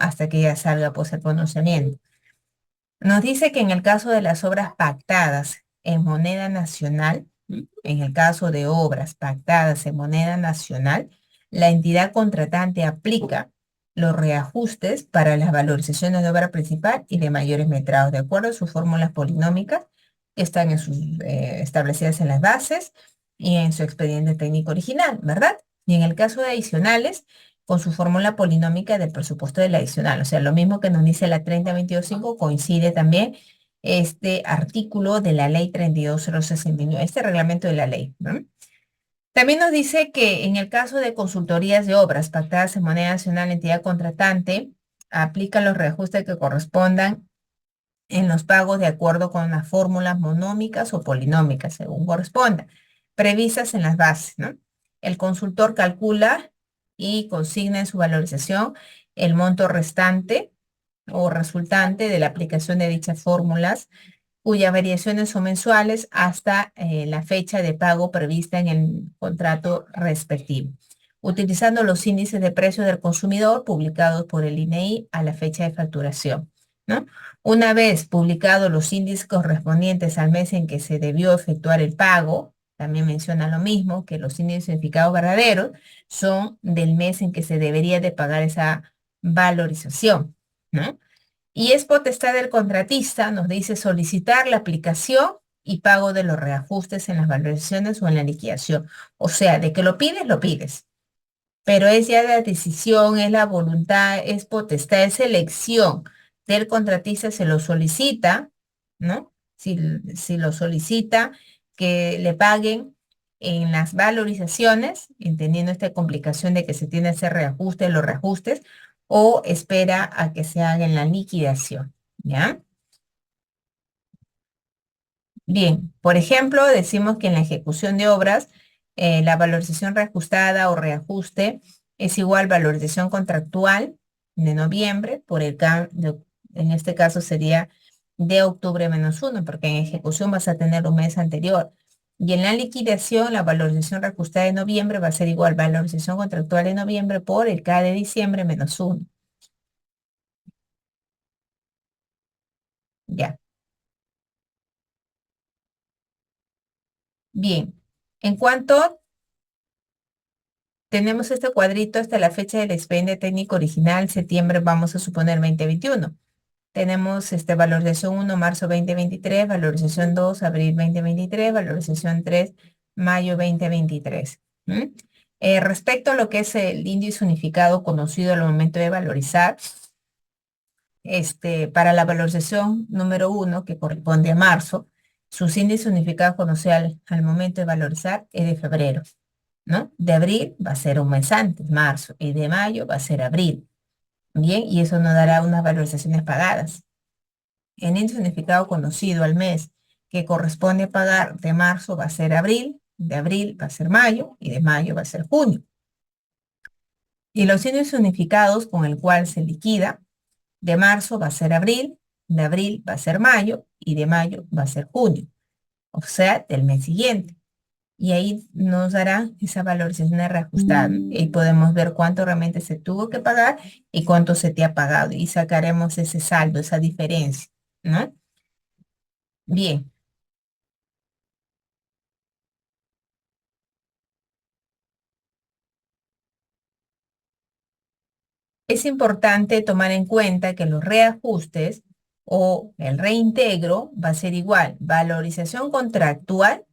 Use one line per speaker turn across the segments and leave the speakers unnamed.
hasta que ya salga pues el pronunciamiento. Nos dice que en el caso de las obras pactadas en moneda nacional, en el caso de obras pactadas en moneda nacional, la entidad contratante aplica los reajustes para las valorizaciones de obra principal y de mayores metrados, de acuerdo a sus fórmulas polinómicas que están establecidas en las bases y en su expediente técnico original, ¿verdad? Y en el caso de adicionales, con su fórmula polinómica del presupuesto del adicional. O sea, lo mismo que nos dice la 3022.5 coincide también este artículo de la ley 32069, este reglamento de la ley, ¿no? También nos dice que en el caso de consultorías de obras pactadas en moneda nacional, la entidad contratante aplica los reajustes que correspondan en los pagos de acuerdo con las fórmulas monómicas o polinómicas, según corresponda, previstas en las bases, ¿no? El consultor calcula y consigna en su valorización el monto restante o resultante de la aplicación de dichas fórmulas, cuyas variaciones son mensuales hasta la fecha de pago prevista en el contrato respectivo, utilizando los índices de precios del consumidor publicados por el INEI a la fecha de facturación, ¿no? Una vez publicados los índices correspondientes al mes en que se debió efectuar el pago, también menciona lo mismo, que los índices certificados verdaderos son del mes en que se debería de pagar esa valorización, ¿no? Y es potestad del contratista, nos dice, solicitar la aplicación y pago de los reajustes en las valorizaciones o en la liquidación. O sea, de que lo pides, lo pides. Pero es ya la decisión, es la voluntad, es potestad, es elección del contratista, se lo solicita, ¿no? Si lo solicita, que le paguen en las valorizaciones, entendiendo esta complicación de que se tiene ese reajuste, los reajustes, o espera a que se haga en la liquidación, ¿ya? Bien, por ejemplo, decimos que en la ejecución de obras, la valorización reajustada o reajuste es igual valorización contractual de noviembre por en este caso sería de octubre menos uno, porque en ejecución vas a tener un mes anterior. Y en la liquidación, la valorización reajustada de noviembre va a ser igual valorización contractual de noviembre por el K de diciembre menos uno. Ya. Bien. En cuanto tenemos este cuadrito hasta la fecha del expediente técnico original, septiembre, vamos a suponer 2021. Tenemos valorización 1, marzo 2023, valorización 2, abril 2023, valorización 3, mayo 2023. ¿Mm? Respecto a lo que es el índice unificado conocido al momento de valorizar, para la valorización número 1, que corresponde a marzo, sus índices unificados conocidos al momento de valorizar es de febrero, ¿no? De abril va a ser un mes antes, marzo, y de mayo va a ser abril. Bien, y eso nos dará unas valorizaciones pagadas. El índice unificado conocido al mes que corresponde pagar de marzo va a ser abril, de abril va a ser mayo y de mayo va a ser junio. Y los índices unificados con el cual se liquida, de marzo va a ser abril, de abril va a ser mayo y de mayo va a ser junio, o sea, del mes siguiente. Y ahí nos dará esa valorización reajustada y podemos ver cuánto realmente se tuvo que pagar y cuánto se te ha pagado y sacaremos ese saldo, esa diferencia, ¿no? Bien, es importante tomar en cuenta que los reajustes o el reintegro va a ser igual, valorización contractual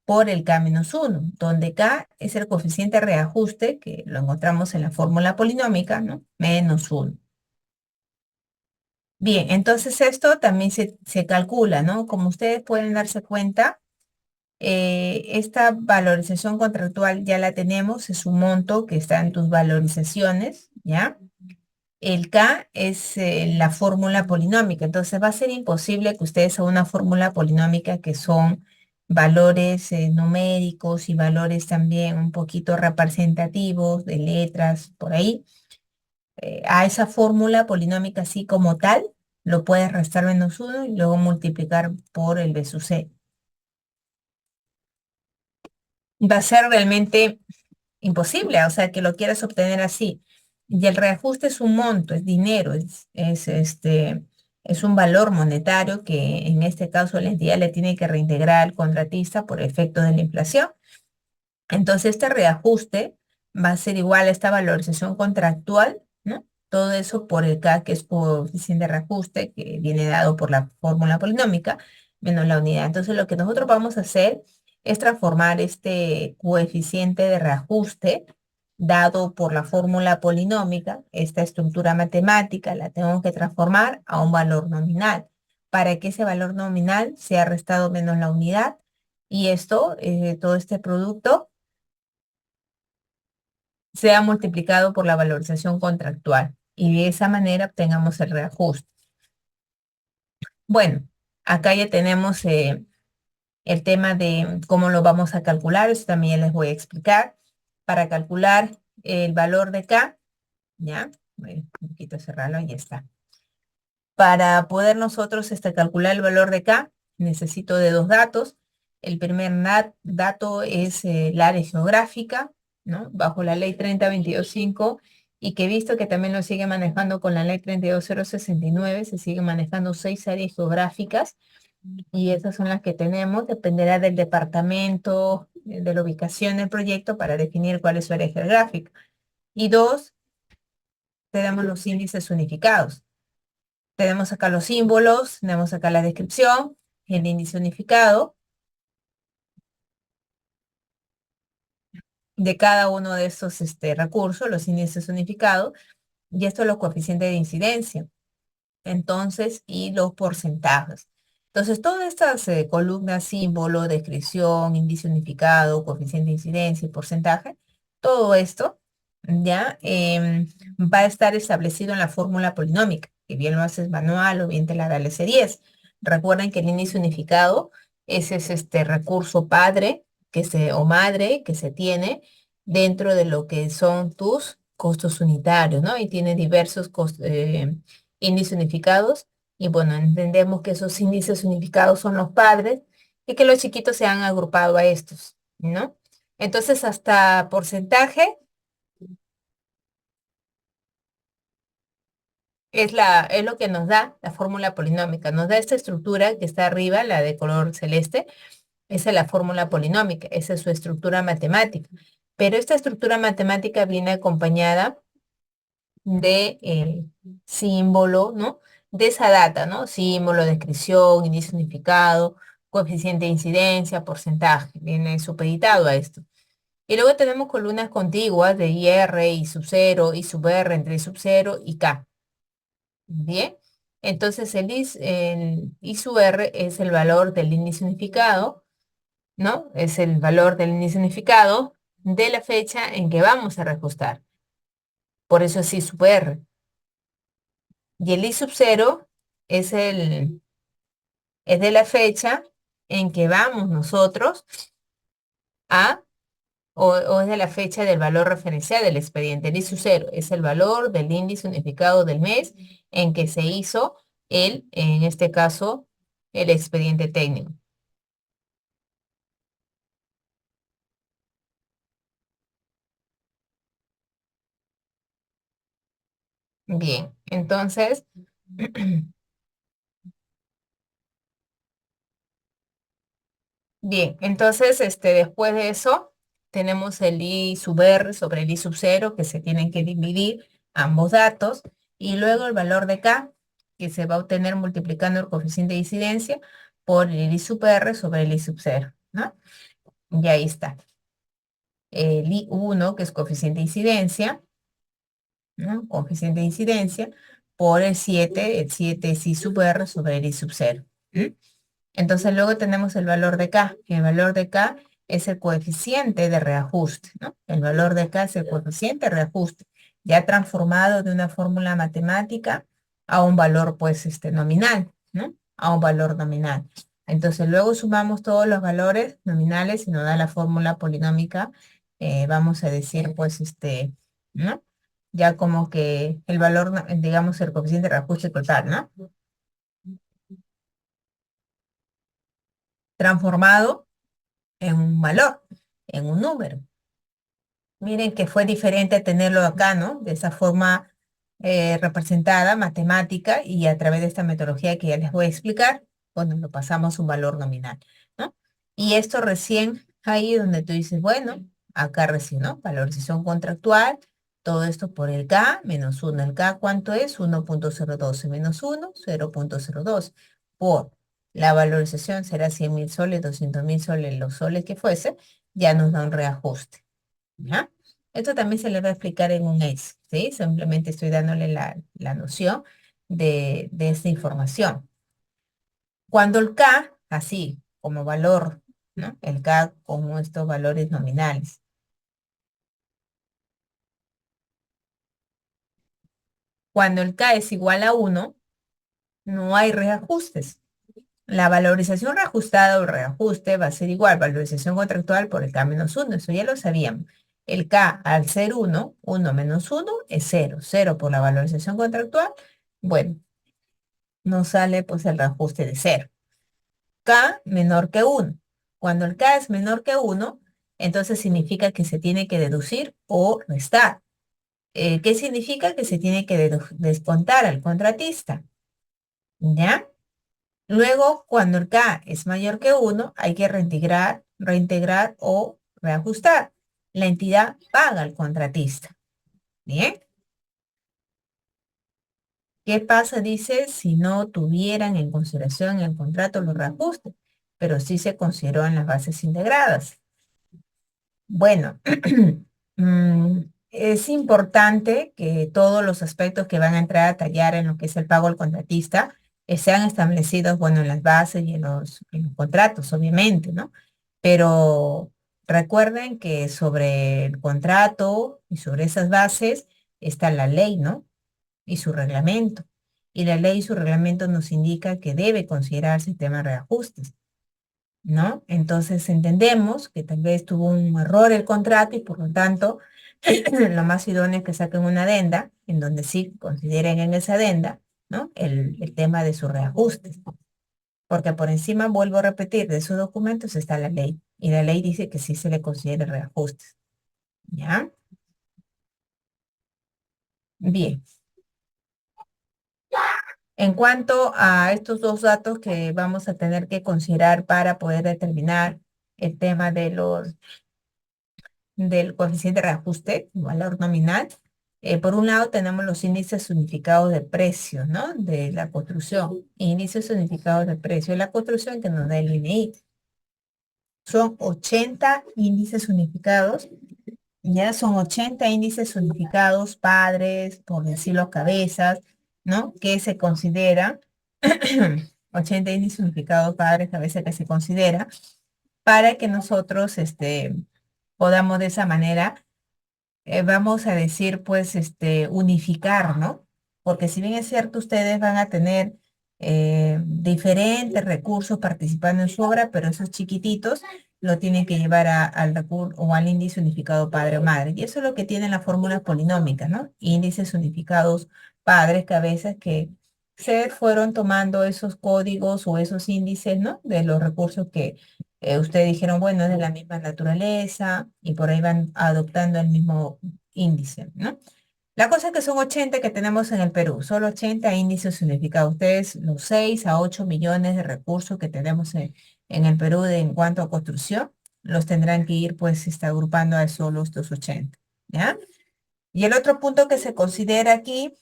por el K-1, donde K es el coeficiente de reajuste, que lo encontramos en la fórmula polinómica, ¿no? Menos 1. Bien, entonces esto también se calcula, ¿no? Como ustedes pueden darse cuenta, esta valorización contractual ya la tenemos, es un monto que está en tus valorizaciones, ¿ya? El K es la fórmula polinómica, entonces va a ser imposible que ustedes hagan una fórmula polinómica que son valores numéricos y valores también un poquito representativos de letras por ahí. A esa fórmula polinómica así como tal, lo puedes restar menos uno y luego multiplicar por el B sub C. Va a ser realmente imposible, o sea, que lo quieras obtener así. Y el reajuste es un monto, es dinero, es un valor monetario que en este caso la entidad le tiene que reintegrar al contratista por efecto de la inflación. Entonces, este reajuste va a ser igual a esta valorización contractual, ¿no? Todo eso por el K, que es coeficiente de reajuste, que viene dado por la fórmula polinómica, menos la unidad. Entonces, lo que nosotros vamos a hacer es transformar este coeficiente de reajuste dado por la fórmula polinómica, esta estructura matemática, la tengo que transformar a un valor nominal, para que ese valor nominal sea restado menos la unidad, y esto, todo este producto sea multiplicado por la valorización contractual y de esa manera obtengamos el reajuste. Bueno, acá ya tenemos el tema de cómo lo vamos a calcular, eso también les voy a explicar. Para calcular el valor de K, ¿ya? Voy un poquito cerrarlo y ya está. Para poder nosotros calcular el valor de K, necesito de dos datos. El primer dato es el área geográfica, ¿no? Bajo la ley 30.22.5, y que he visto que también lo sigue manejando con la ley 32.069, se sigue manejando 6 áreas geográficas, y esas son las que tenemos. Dependerá del departamento, de la ubicación del proyecto para definir cuál es su área geográfica. Y dos, tenemos los índices unificados. Tenemos acá los símbolos, tenemos acá la descripción, el índice unificado de cada uno de estos recursos, los índices unificados, y esto es los coeficientes de incidencia. Entonces, y los porcentajes. Entonces, todas estas columnas, símbolo, descripción, índice unificado, coeficiente de incidencia y porcentaje, todo esto ya va a estar establecido en la fórmula polinómica, que bien lo haces manual o bien te la da el S10. Recuerden que el índice unificado ese es este recurso padre o madre que se tiene dentro de lo que son tus costos unitarios, ¿no? Y tiene diversos índices unificados, y bueno, entendemos que esos índices unificados son los padres y que los chiquitos se han agrupado a estos, ¿no? Entonces, hasta porcentaje es lo que nos da la fórmula polinómica. Nos da esta estructura que está arriba, la de color celeste. Esa es la fórmula polinómica, esa es su estructura matemática. Pero esta estructura matemática viene acompañada de símbolo, ¿no? De esa data, ¿no? Símbolo, descripción, índice unificado, coeficiente de incidencia, porcentaje, viene supeditado a esto. Y luego tenemos columnas contiguas de IR, I sub 0, I sub R, entre I sub 0 y K. Bien, entonces el I sub R es el valor del índice unificado, ¿no? Es el valor del índice unificado de la fecha en que vamos a reajustar. Por eso es I sub R. Y el I sub 0 es es de la fecha en que vamos nosotros a, o es de la fecha del valor referencial del expediente. El I sub 0 es el valor del índice unificado del mes en que se hizo en este caso, el expediente técnico. Bien, entonces, bien, entonces, después de eso, tenemos el I sub R sobre el I sub 0, que se tienen que dividir ambos datos, y luego el valor de K, que se va a obtener multiplicando el coeficiente de incidencia por el I sub R sobre el I sub 0, ¿no? Y ahí está. El I1, que es coeficiente de incidencia, ¿no? Coeficiente de incidencia, por el 7 es I sub R sobre el I sub 0. Entonces luego tenemos el valor de K, que el valor de K es el coeficiente de reajuste, ¿no? El valor de K es el coeficiente de reajuste, ya transformado de una fórmula matemática a un valor, pues, nominal, ¿no? A un valor nominal. Entonces luego sumamos todos los valores nominales y nos da la fórmula polinómica, vamos a decir, pues, ¿no? Ya como que el valor, digamos, el coeficiente de reajuste total, ¿no? Transformado en un valor, en un número. Miren que fue diferente tenerlo acá, ¿no? De esa forma representada, matemática, y a través de esta metodología que ya les voy a explicar, bueno, lo pasamos a un valor nominal, ¿no? Y esto recién ahí donde tú dices, bueno, acá recién, ¿no? Valorización contractual, todo esto por el K menos uno. ¿El K cuánto es? 1.012 menos uno, 0.02. Por la valorización será 100.000 soles, 200.000 soles, los soles que fuese, ya nos da un reajuste. ¿Ya? Esto también se le va a explicar en un ACE, ¿sí? Simplemente estoy dándole la noción de esta información. Cuando el K, así como valor, ¿no? El K como estos valores nominales. Cuando el K es igual a uno, no hay reajustes. La valorización reajustada o reajuste va a ser igual, valorización contractual por el K menos uno, eso ya lo sabíamos. El K al ser uno menos uno es cero, cero por la valorización contractual, bueno, nos sale pues el reajuste de cero. K menor que uno. Cuando el K es menor que uno, entonces significa que se tiene que deducir o restar. ¿Qué significa? Que se tiene que descontar al contratista, ¿ya? Luego, cuando el K es mayor que uno, hay que reintegrar o reajustar. La entidad paga al contratista. Bien. ¿Qué pasa? Dice, si no tuvieran en consideración en el contrato los reajustes, pero sí se consideró en las bases integradas. Bueno, es importante que todos los aspectos que van a entrar a tallar en lo que es el pago al contratista sean establecidos, bueno, en las bases y en los contratos, obviamente, ¿no? Pero recuerden que sobre el contrato y sobre esas bases está la ley, ¿no? Y su reglamento. Y la ley y su reglamento nos indica que debe considerarse el tema de reajustes. ¿No? Entonces entendemos que tal vez tuvo un error el contrato y por lo tanto lo más idóneo es que saquen una adenda en donde sí consideren en esa adenda, ¿no? El tema de sus reajustes. Porque por encima, vuelvo a repetir, de esos documentos está la ley. Y la ley dice que sí se le considera reajustes. ¿Ya? Bien. En cuanto a estos dos datos que vamos a tener que considerar para poder determinar el tema del coeficiente de reajuste, valor nominal. Por un lado tenemos los índices unificados de precios, ¿no? De la construcción. Índices unificados de precio de la construcción que nos da el INEI. Son 80 índices unificados, ya son 80 índices unificados, padres, por decirlo cabezas, ¿no? Que se considera, 80 índices unificados, padres, cabezas que se considera, para que nosotros podamos de esa manera vamos a decir, pues, unificar, ¿no? Porque si bien es cierto, ustedes van a tener diferentes recursos participando en su obra, pero esos chiquititos lo tienen que llevar al recurso o al índice unificado padre o madre. Y eso es lo que tienen las fórmulas polinómicas, ¿no? Índices unificados padres, cabezas que se fueron tomando esos códigos o esos índices, ¿no? De los recursos que ustedes dijeron, bueno, es de la misma naturaleza y por ahí van adoptando el mismo índice, ¿no? La cosa es que son 80 que tenemos en el Perú, solo 80 índices unificados. Ustedes, los 6 a 8 millones de recursos que tenemos en el Perú en cuanto a construcción, los tendrán que ir pues agrupando a solo estos 80, ¿ya? Y el otro punto que se considera aquí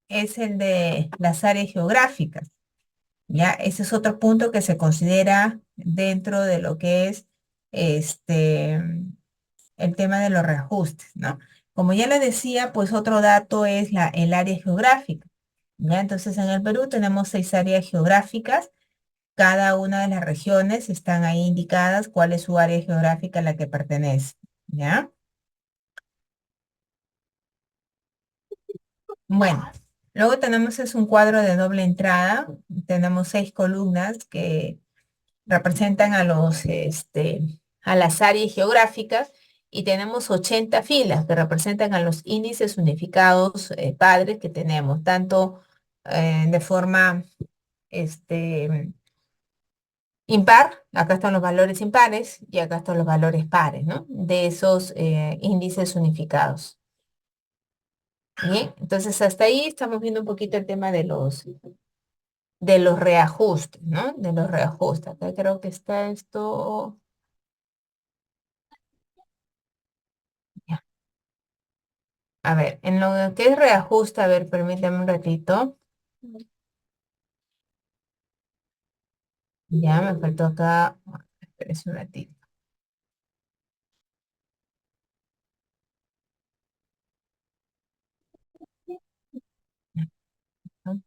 es el de las áreas geográficas. Ya, ese es otro punto que se considera dentro de lo que es este, el tema de los reajustes, ¿no? Como ya le decía, pues otro dato es el área geográfica. ¿Ya? Entonces, en el Perú tenemos 6 áreas geográficas. Cada una de las regiones están ahí indicadas cuál es su área geográfica a la que pertenece. ¿Ya? Bueno, luego tenemos es un cuadro de doble entrada. Tenemos 6 columnas que representan a las áreas geográficas y tenemos 80 filas que representan a los índices unificados padres que tenemos, tanto de forma este, impar, acá están los valores impares y acá están los valores pares, ¿no? De esos índices unificados. Bien, entonces hasta ahí estamos viendo un poquito el tema de los reajustes, ¿no? De los reajustes. Acá creo que está esto. Ya. A ver, en lo que es reajuste, a ver, permítame un ratito. Ya me faltó acá. Espérese un ratito. ¿No?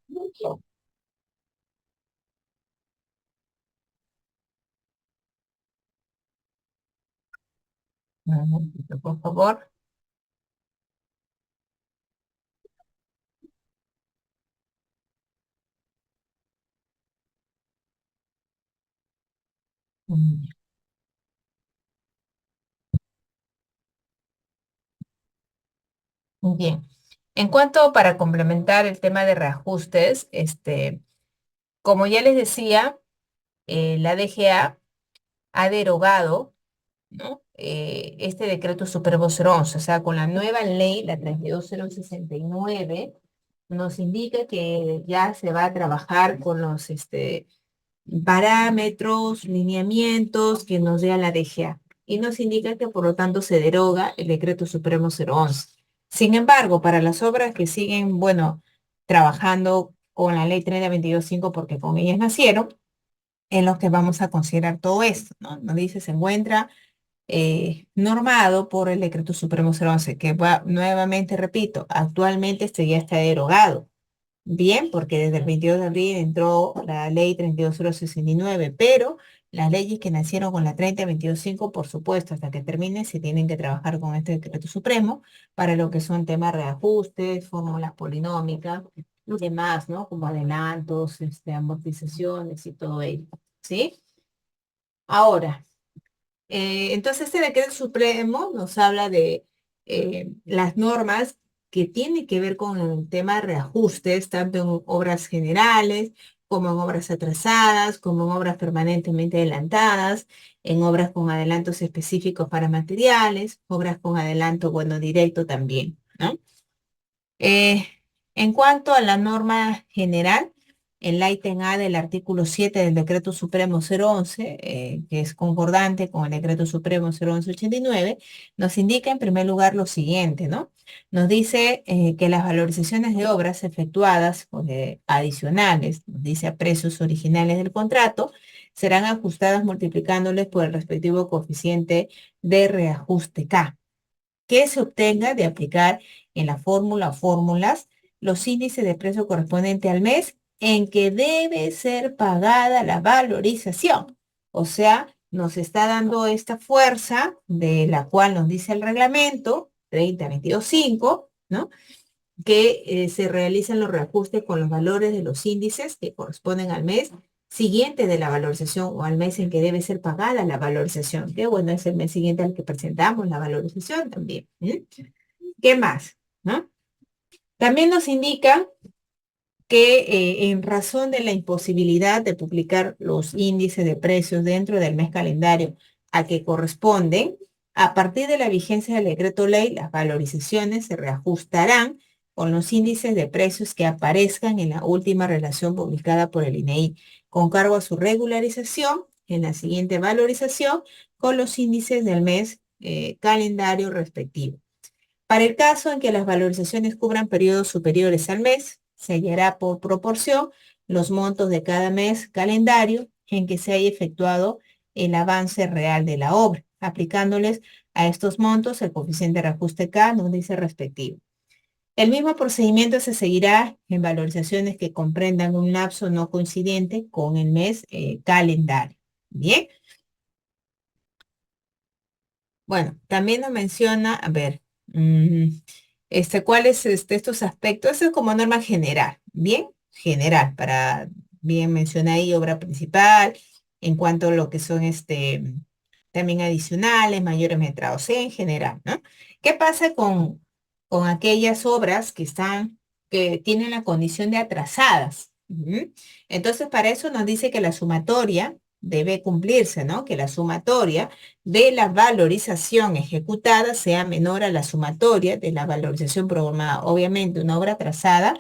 Un momentito, por favor. Mm, Bien. En cuanto para complementar el tema de reajustes, como ya les decía, la DGA ha derogado, ¿no? Este decreto Supremo 011, o sea, con la nueva ley, la 32069, nos indica que ya se va a trabajar con los parámetros, lineamientos que nos dé la DGA. Y nos indica que por lo tanto se deroga el decreto Supremo 011. Sin embargo, para las obras que siguen, bueno, trabajando con la ley 30225 porque con ellas nacieron, en los que vamos a considerar todo esto, ¿no? Nos dice, se encuentra normado por el decreto Supremo 011, que nuevamente repito, actualmente este ya está derogado. Bien, porque desde el 22 de abril entró la ley 32069, pero las leyes que nacieron con la 30225, por supuesto, hasta que termine, se tienen que trabajar con este decreto supremo para lo que son temas de reajustes, fórmulas polinómicas y demás, ¿no? Como adelantos, amortizaciones y todo ello, ¿sí? Ahora, entonces, este decreto supremo nos habla de las normas que tienen que ver con el tema de reajustes, tanto en obras generales, como en obras atrasadas, como en obras permanentemente adelantadas, en obras con adelantos específicos para materiales, obras con adelanto, bueno, directo también, ¿no? Eh, en cuanto a la norma general, el ítem A del artículo 7 del Decreto Supremo 011, que es concordante con el Decreto Supremo 01189, nos indica en primer lugar lo siguiente, ¿no? Nos dice que las valorizaciones de obras efectuadas o adicionales, nos dice a precios originales del contrato, serán ajustadas multiplicándoles por el respectivo coeficiente de reajuste K que se obtenga de aplicar en la fórmula o fórmulas los índices de precio correspondiente al mes en que debe ser pagada la valorización. O sea, nos está dando esta fuerza de la cual nos dice el reglamento 30.22.5, ¿no? Que se realizan los reajustes con los valores de los índices que corresponden al mes siguiente de la valorización o al mes en que debe ser pagada la valorización, que bueno, es el mes siguiente al que presentamos la valorización también. ¿Qué más? ¿No? También nos indica que en razón de la imposibilidad de publicar los índices de precios dentro del mes calendario a que corresponden, a partir de la vigencia del decreto ley, las valorizaciones se reajustarán con los índices de precios que aparezcan en la última relación publicada por el INEI, con cargo a su regularización en la siguiente valorización con los índices del mes calendario respectivo. Para el caso en que las valorizaciones cubran periodos superiores al mes, se hallará por proporción los montos de cada mes calendario en que se haya efectuado el avance real de la obra, aplicándoles a estos montos el coeficiente de reajuste K, nos dice respectivo. El mismo procedimiento se seguirá en valorizaciones que comprendan un lapso no coincidente con el mes calendario. Bien. Bueno, también nos menciona, a ver, ¿cuáles estos aspectos? Eso es como norma general, bien, general, para, bien menciona ahí obra principal, en cuanto a lo que son también adicionales, mayores metrados, en general, ¿no? ¿Qué pasa con aquellas obras que tienen la condición de atrasadas? Entonces, para eso nos dice que la sumatoria debe cumplirse, ¿no? Que la sumatoria de la valorización ejecutada sea menor a la sumatoria de la valorización programada. Obviamente, una obra atrasada,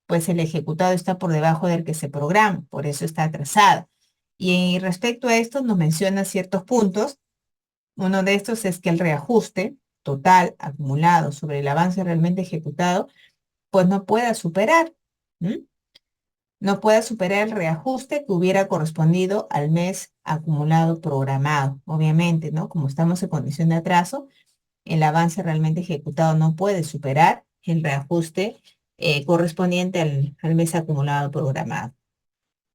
pues el ejecutado está por debajo del que se programa, por eso está atrasada. Y respecto a esto, nos menciona ciertos puntos. Uno de estos es que el reajuste total acumulado sobre el avance realmente ejecutado, pues no pueda superar. ¿M? No pueda superar el reajuste que hubiera correspondido al mes acumulado programado. Obviamente, ¿no? Como estamos en condición de atraso, el avance realmente ejecutado no puede superar el reajuste correspondiente al mes acumulado programado.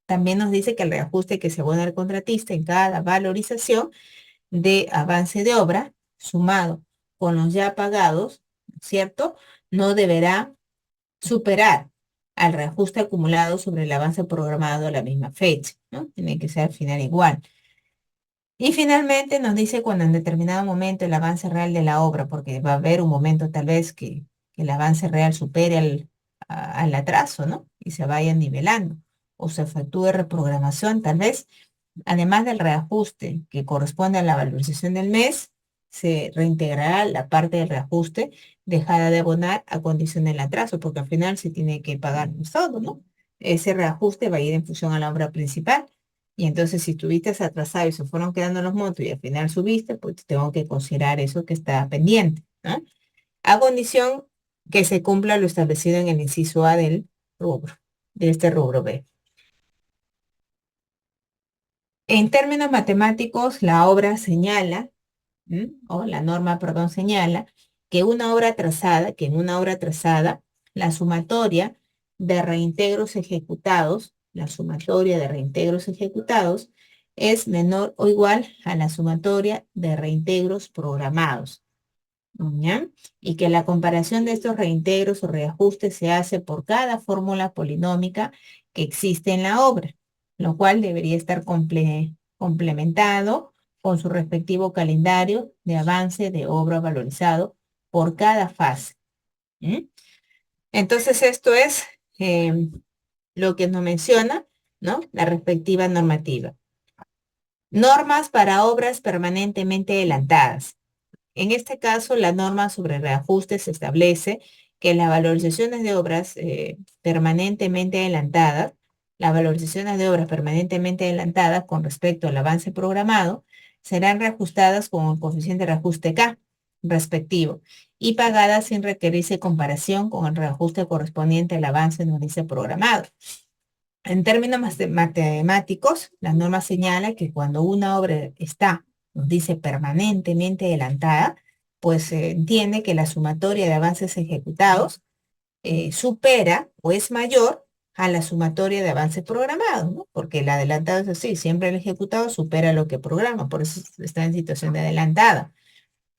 También nos dice que el reajuste que se abona al contratista en cada valorización de avance de obra, sumado con los ya pagados, ¿cierto? No deberá superar al reajuste acumulado sobre el avance programado a la misma fecha, ¿no? Tiene que ser al final igual. Y finalmente nos dice cuando en determinado momento el avance real de la obra, porque va a haber un momento tal vez que el avance real supere al atraso, ¿no? Y se vaya nivelando, o se efectúe reprogramación tal vez. Además del reajuste que corresponde a la valorización del mes, se reintegrará la parte del reajuste dejada de abonar a condición del atraso, porque al final se tiene que pagar todo, ¿no? Ese reajuste va a ir en función a la obra principal. Y entonces, si estuviste atrasado y se fueron quedando los montos y al final subiste, pues tengo que considerar eso que está pendiente, ¿no? A condición que se cumpla lo establecido en el inciso A del rubro, de este rubro B. En términos matemáticos, la obra señala, o la norma, perdón, señala que en una obra trazada, la sumatoria de reintegros ejecutados, la sumatoria de reintegros ejecutados es menor o igual a la sumatoria de reintegros programados. ¿Ya? Y que la comparación de estos reintegros o reajustes se hace por cada fórmula polinómica que existe en la obra, lo cual debería estar complementado con su respectivo calendario de avance de obra valorizado por cada fase. ¿Mm? Entonces, esto es lo que nos menciona, ¿no? La respectiva normativa. Normas para obras permanentemente adelantadas. En este caso, la norma sobre reajustes establece que las valorizaciones de obras permanentemente adelantadas, las valorizaciones de obras permanentemente adelantadas con respecto al avance programado, serán reajustadas con el coeficiente de reajuste K respectivo y pagadas sin requerirse comparación con el reajuste correspondiente al avance no dice programado. En términos matemáticos, la norma señala que cuando una obra está, nos dice, permanentemente adelantada, pues se entiende que la sumatoria de avances ejecutados supera o es mayor a la sumatoria de avances programados, ¿no? Porque el adelantado es así, siempre el ejecutado supera lo que programa, por eso está en situación de adelantada.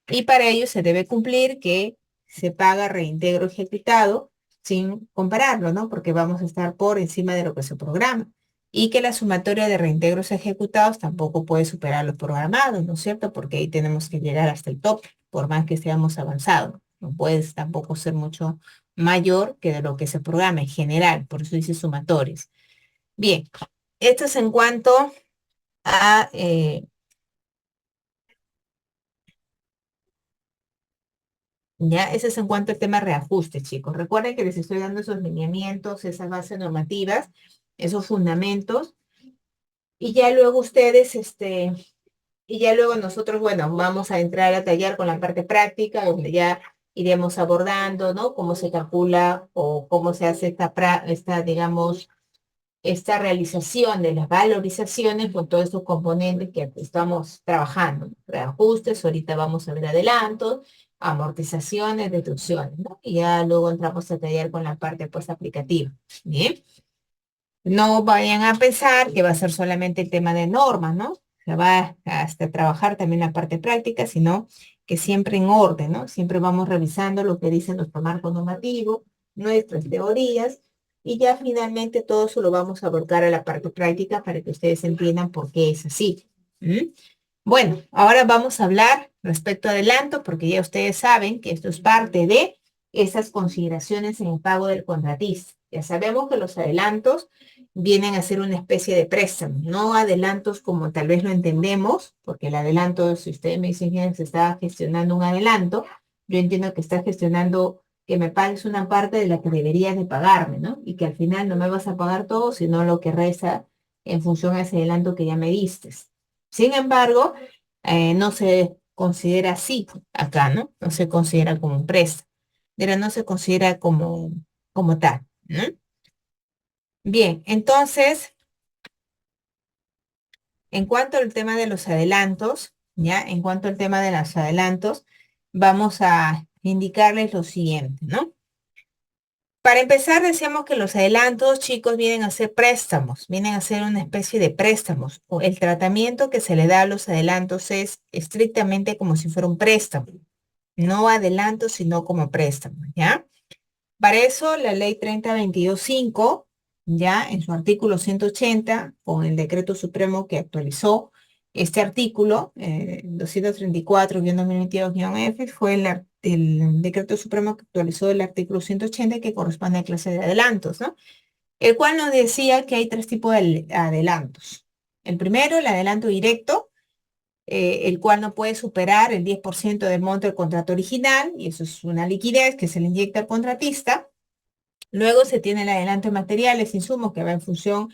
Y para ello se debe cumplir que se paga reintegro ejecutado sin compararlo, ¿no? Porque vamos a estar por encima de lo que se programa. Y que la sumatoria de reintegros ejecutados tampoco puede superar los programados, ¿no es cierto? Porque ahí tenemos que llegar hasta el tope, por más que estemos avanzados. No puede tampoco ser mucho mayor que de lo que se programa en general, por eso dice sumatorias. Bien, esto es en cuanto a ya, ese es en cuanto al tema reajuste, chicos. Recuerden que les estoy dando esos lineamientos, esas bases normativas, esos fundamentos, y ya luego ustedes, y ya luego nosotros, bueno, vamos a entrar a tallar con la parte práctica, donde ya iremos abordando, ¿no? Cómo se calcula o cómo se hace digamos, esta realización de las valorizaciones con todos estos componentes que estamos trabajando. Reajustes, ahorita vamos a ver adelantos, amortizaciones, deducciones, ¿no? Y ya luego entramos a tallar con la parte pues aplicativa. Bien. No vayan a pensar que va a ser solamente el tema de normas, ¿no? Se va hasta trabajar también la parte práctica, sino que siempre en orden, ¿no? Siempre vamos revisando lo que dicen nuestro marco normativo, nuestras teorías, y ya finalmente todo eso lo vamos a volcar a la parte práctica para que ustedes entiendan por qué es así. ¿Mm? Bueno, ahora vamos a hablar respecto a adelanto, porque ya ustedes saben que esto es parte de esas consideraciones en el pago del contratista. Ya sabemos que los adelantos vienen a ser una especie de préstamo, no adelantos como tal vez lo entendemos, porque el adelanto, si ustedes me dicen que se está gestionando un adelanto, yo entiendo que está gestionando que me pagues una parte de la que deberías de pagarme, ¿no? Y que al final no me vas a pagar todo, sino lo que resta en función a ese adelanto que ya me diste. Sin embargo, no se considera así acá, ¿no? No se considera como un préstamo, pero no se considera como tal, ¿no? Bien, entonces, en cuanto al tema de los adelantos, ¿ya? En cuanto al tema de los adelantos, vamos a indicarles lo siguiente, ¿no? Para empezar, decíamos que los adelantos, chicos, vienen a ser préstamos, vienen a ser una especie de préstamos. O el tratamiento que se le da a los adelantos es estrictamente como si fuera un préstamo, no adelanto, sino como préstamo, ¿ya? Para eso, la ley 3022.5, ya en su artículo 180, con el decreto supremo que actualizó este artículo, 234-2022-F, fue el decreto supremo que actualizó el artículo 180 que corresponde a clase de adelantos, ¿no? El cual nos decía que hay tres tipos de adelantos. El primero, el adelanto directo, el cual no puede superar el 10% del monto del contrato original, y eso es una liquidez que se le inyecta al contratista. Luego se tiene el adelanto de materiales, insumos, que va en función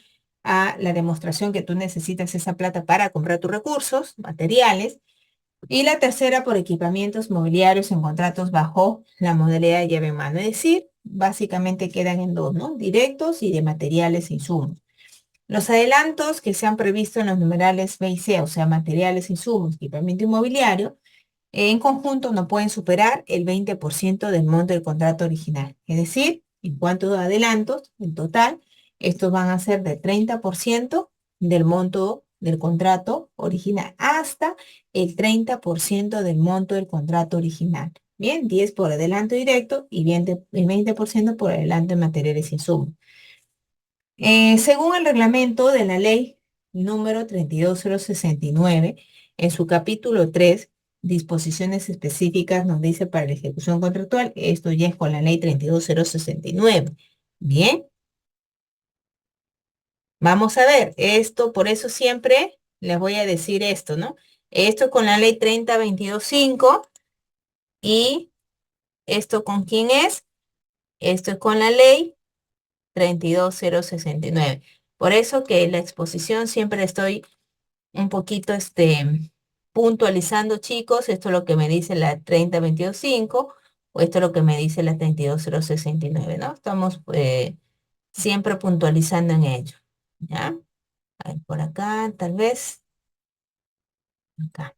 a la demostración que tú necesitas esa plata para comprar tus recursos, materiales. Y la tercera por equipamientos mobiliarios en contratos bajo la modalidad de llave en mano. Es decir, básicamente quedan en dos, ¿no? Directos y de materiales e insumos. Los adelantos que se han previsto en los numerales B y C, o sea, materiales, insumos, equipamiento inmobiliario, en conjunto no pueden superar el 20% del monto del contrato original. Es decir, en cuanto a adelantos, en total, estos van a ser de 30% del monto del contrato original hasta el 30% del monto del contrato original. Bien, 10 por adelanto directo y 20% por adelanto en materiales e insumos. Según el reglamento de la ley número 32069, en su capítulo 3, disposiciones específicas nos dice para la ejecución contractual, esto ya es con la ley 32069. Bien, vamos a ver, esto, por eso siempre les voy a decir esto, ¿no? Esto con la ley 30225 y esto con quién es, esto es con la ley 32069. Por eso que la exposición siempre estoy un poquito puntualizando, chicos, esto es lo que me dice la 30225 o esto es lo que me dice la 32069, ¿no? Estamos siempre puntualizando en ello, ¿ya? A ver, por acá, tal vez, acá.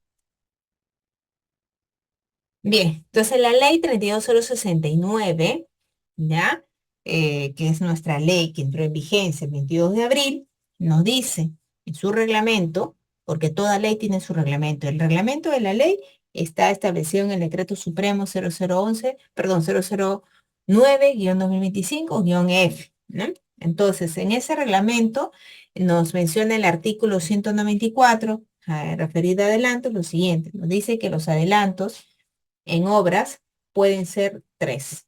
Bien, entonces la ley 32069, ¿ya? Que es nuestra ley que entró en vigencia el 22 de abril, nos dice en su reglamento, porque toda ley tiene su reglamento, el reglamento de la ley está establecido en el Decreto Supremo 0011, perdón, 009-2025-F, ¿no? Entonces, en ese reglamento nos menciona el artículo 194, referido a adelantos, lo siguiente, nos dice que los adelantos en obras pueden ser tres.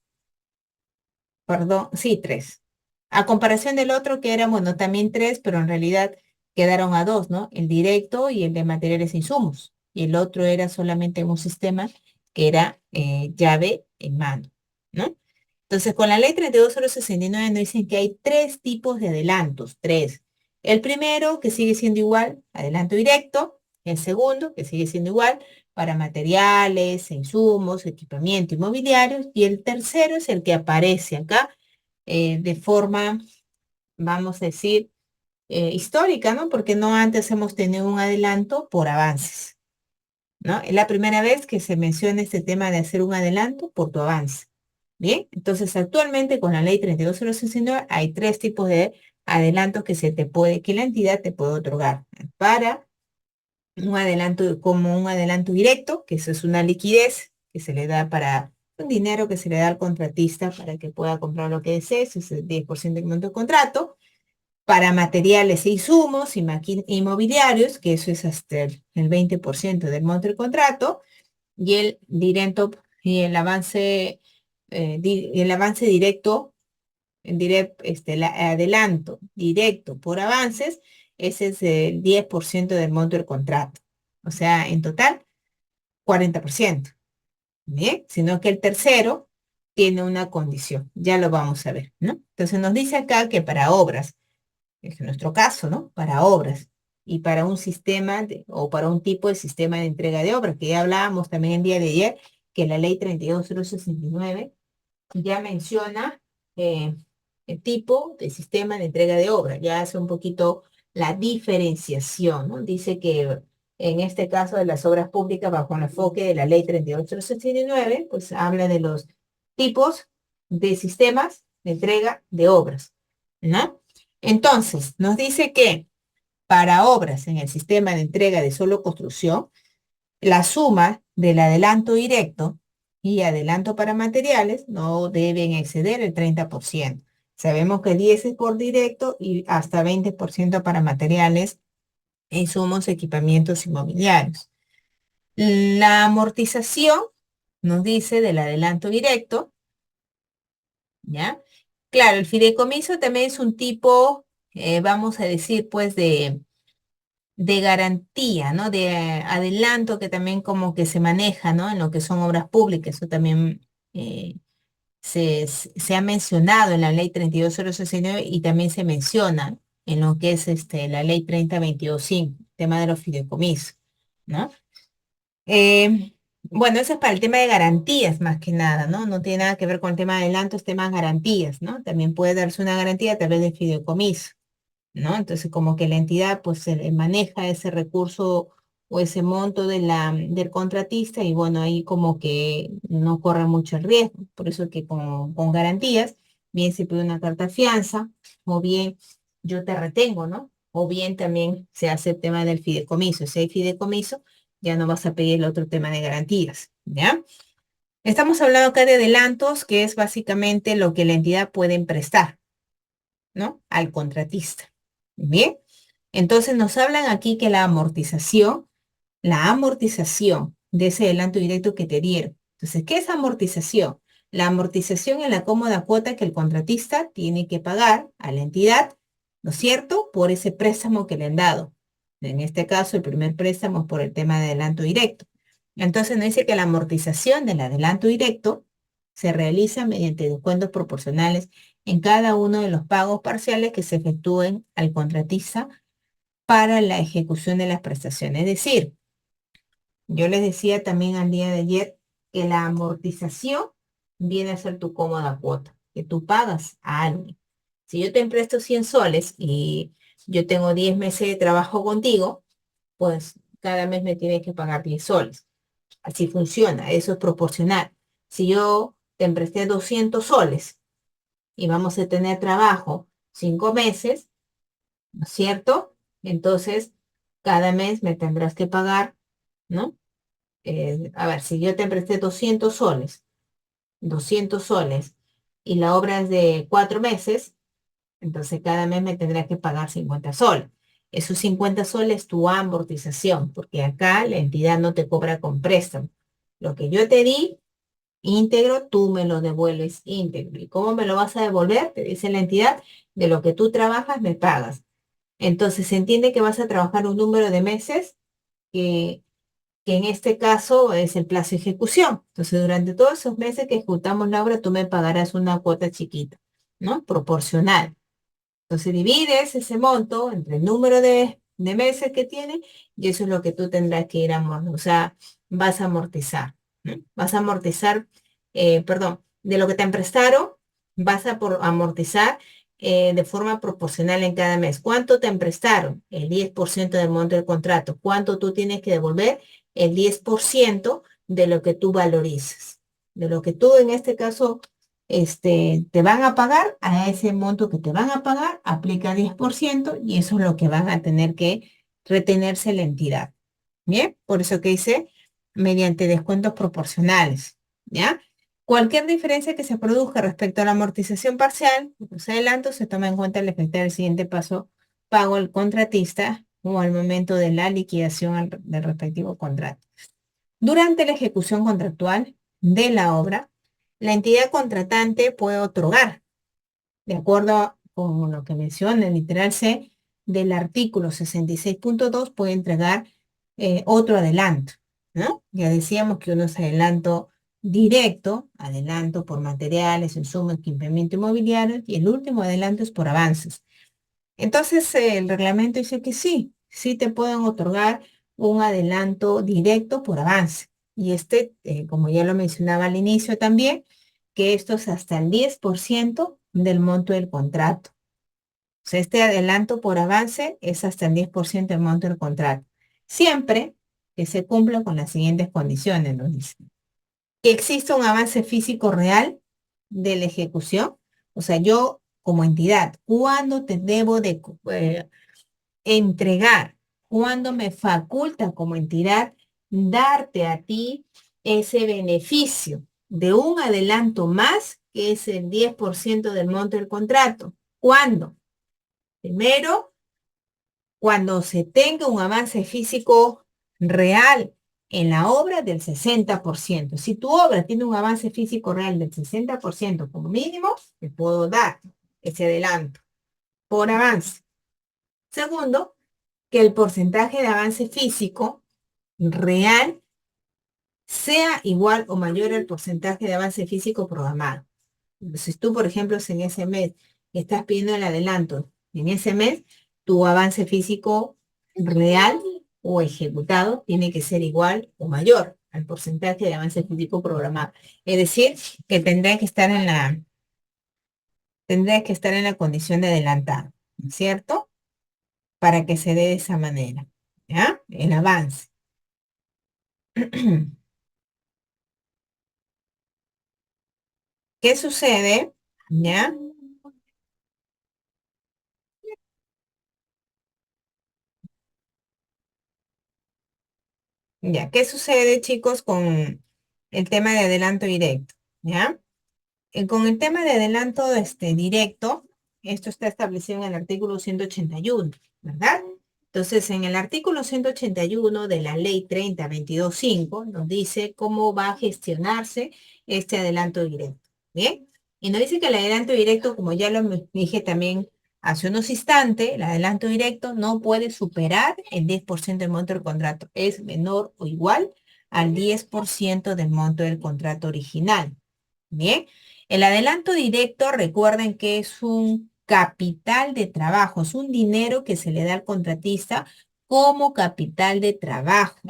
Perdón, sí, tres. A comparación del otro que era, bueno, también tres, pero en realidad quedaron a dos, ¿no? El directo y el de materiales e insumos. Y el otro era solamente un sistema que era llave en mano, ¿no? Entonces, con la ley 32069 nos dicen que hay tres tipos de adelantos, tres. El primero, que sigue siendo igual, adelanto directo. El segundo, que sigue siendo igual, para materiales, insumos, equipamiento inmobiliario. Y el tercero es el que aparece acá de forma, vamos a decir, histórica, ¿no? Porque no antes hemos tenido un adelanto por avances, ¿no? Es la primera vez que se menciona este tema de hacer un adelanto por tu avance. Bien, entonces actualmente con la ley 32069 hay tres tipos de adelantos que que la entidad te puede otorgar para un adelanto, como un adelanto directo, que eso es una liquidez que se le da para un dinero que se le da al contratista para que pueda comprar lo que desee, eso es el 10% del monto del contrato, para materiales e insumos y inmobiliarios, que eso es hasta el 20% del monto del contrato, y el directo y el avance directo el adelanto directo por avances, ese es el 10% del monto del contrato. O sea, en total, 40%. Bien, sino que el tercero tiene una condición. Ya lo vamos a ver, ¿no? Entonces nos dice acá que para obras, es nuestro caso, ¿no? Para obras y para un sistema o para un tipo de sistema de entrega de obras, que ya hablábamos también el día de ayer, que la ley 32069 ya menciona el tipo de sistema de entrega de obra, ya hace un poquito la diferenciación, ¿no? Dice que en este caso de las obras públicas, bajo el enfoque de la ley 38069, pues habla de los tipos de sistemas de entrega de obras, ¿no? Entonces, nos dice que para obras en el sistema de entrega de solo construcción, la suma del adelanto directo y adelanto para materiales no deben exceder el 30%. Sabemos que 10 es por directo y hasta 20% para materiales e insumos, equipamientos inmobiliarios. La amortización nos dice del adelanto directo, ¿ya? Claro, el fideicomiso también es un tipo, vamos a decir, pues de garantía, ¿no? De adelanto que también como que se maneja, ¿no? En lo que son obras públicas. Eso también se ha mencionado en la ley 32069 y también se menciona en lo que es la ley 30225, tema de los fideicomisos, ¿no? Bueno, eso es para el tema de garantías más que nada, ¿no? No tiene nada que ver con el tema de adelantos, temas garantías, ¿no? También puede darse una garantía a través del fideicomiso, ¿no? Entonces, como que la entidad pues maneja ese recurso o ese monto del contratista y bueno, ahí como que no corre mucho el riesgo. Por eso que con garantías, bien se pide una carta fianza o bien yo te retengo, ¿no? O bien también se hace el tema del fideicomiso. Si hay fideicomiso, ya no vas a pedir el otro tema de garantías, ¿ya? Estamos hablando acá de adelantos, que es básicamente lo que la entidad puede prestar, ¿no? Al contratista. Bien, entonces nos hablan aquí que la amortización de ese adelanto directo que te dieron. Entonces, ¿qué es amortización? La amortización es la cómoda cuota que el contratista tiene que pagar a la entidad, ¿no es cierto? Por ese préstamo que le han dado. En este caso, el primer préstamo es por el tema de adelanto directo. Entonces, nos dice que la amortización del adelanto directo se realiza mediante descuentos proporcionales en cada uno de los pagos parciales que se efectúen al contratista para la ejecución de las prestaciones. Es decir, yo les decía también al día de ayer que la amortización viene a ser tu cómoda cuota, que tú pagas a alguien. Si yo te presto 100 soles y yo tengo 10 meses de trabajo contigo, pues cada mes me tienes que pagar 10 soles. Así funciona, eso es proporcional. Si yo te presté 200 soles y vamos a tener trabajo 5 meses, ¿no es cierto? Entonces, cada mes me tendrás que pagar, ¿no? A ver, si yo te presté 200 soles, y la obra es de 4 meses, entonces cada mes me tendrás que pagar 50 soles. Esos 50 soles tu amortización, porque acá la entidad no te cobra con préstamo. Lo que yo te di íntegro, tú me lo devuelves íntegro. ¿Y cómo me lo vas a devolver? Te dice la entidad, de lo que tú trabajas me pagas. Entonces se entiende que vas a trabajar un número de meses que, que en este caso es el plazo de ejecución. Entonces durante todos esos meses que ejecutamos la obra, tú me pagarás una cuota chiquita, ¿no? Proporcional. Entonces divides ese monto entre el número de meses que tiene y eso es lo que tú tendrás que ir a amortizar. O sea, vas a amortizar, ¿no? Vas a amortizar, perdón, de lo que te han prestado, vas a amortizar de forma proporcional en cada mes. ¿Cuánto te prestaron? El 10% del monto del contrato. ¿Cuánto tú tienes que devolver? El 10% de lo que tú valorizas. De lo que tú en este caso te van a pagar, a ese monto que te van a pagar, aplica 10% y eso es lo que van a tener que retenerse la entidad. Bien, por eso que dice mediante descuentos proporcionales, ¿ya? Cualquier diferencia que se produzca respecto a la amortización parcial, los adelantos, se toma en cuenta el efecto del siguiente paso, pago al contratista o al momento de la liquidación del respectivo contrato. Durante la ejecución contractual de la obra, la entidad contratante puede otorgar de acuerdo con lo que menciona el literal C del artículo 66.2, puede entregar otro adelanto, ¿no? Ya decíamos que uno es adelanto directo, adelanto por materiales, insumos, equipamiento inmobiliario, y el último adelanto es por avances. Entonces, el reglamento dice que sí, sí te pueden otorgar un adelanto directo por avance. Y como ya lo mencionaba al inicio también, que esto es hasta el 10% del monto del contrato. O sea, este adelanto por avance es hasta el 10% del monto del contrato. Siempre que se cumpla con las siguientes condiciones, nos dice. Que exista un avance físico real de la ejecución. O sea, yo como entidad, ¿cuándo te debo de entregar, cuando me faculta como entidad darte a ti ese beneficio de un adelanto más, que es el 10% del monto del contrato? ¿Cuándo? Primero, cuando se tenga un avance físico real en la obra del 60%. Si tu obra tiene un avance físico real del 60% como mínimo, te puedo dar ese adelanto por avance. Segundo, que el porcentaje de avance físico real sea igual o mayor al porcentaje de avance físico programado. Si tú, por ejemplo, si en ese mes estás pidiendo el adelanto, en ese mes tu avance físico real o ejecutado tiene que ser igual o mayor al porcentaje de avance físico programado. Es decir, que tendría que estar en la condición de adelantado, ¿no es cierto? Para que se dé de esa manera, ¿ya? El avance. ¿Qué sucede? ¿Ya? ¿Ya? ¿Qué sucede, chicos, con el tema de adelanto directo? ¿Ya? Con el tema de adelanto directo, esto está establecido en el artículo 181, ¿verdad? Entonces, en el artículo 181 de la ley 30.22.5 nos dice cómo va a gestionarse este adelanto directo. ¿Bien? Y nos dice que el adelanto directo, como ya lo dije también hace unos instantes, el adelanto directo no puede superar el 10% del monto del contrato. Es menor o igual al 10% del monto del contrato original. Bien, el adelanto directo, recuerden que es un capital de trabajo, es un dinero que se le da al contratista como capital de trabajo.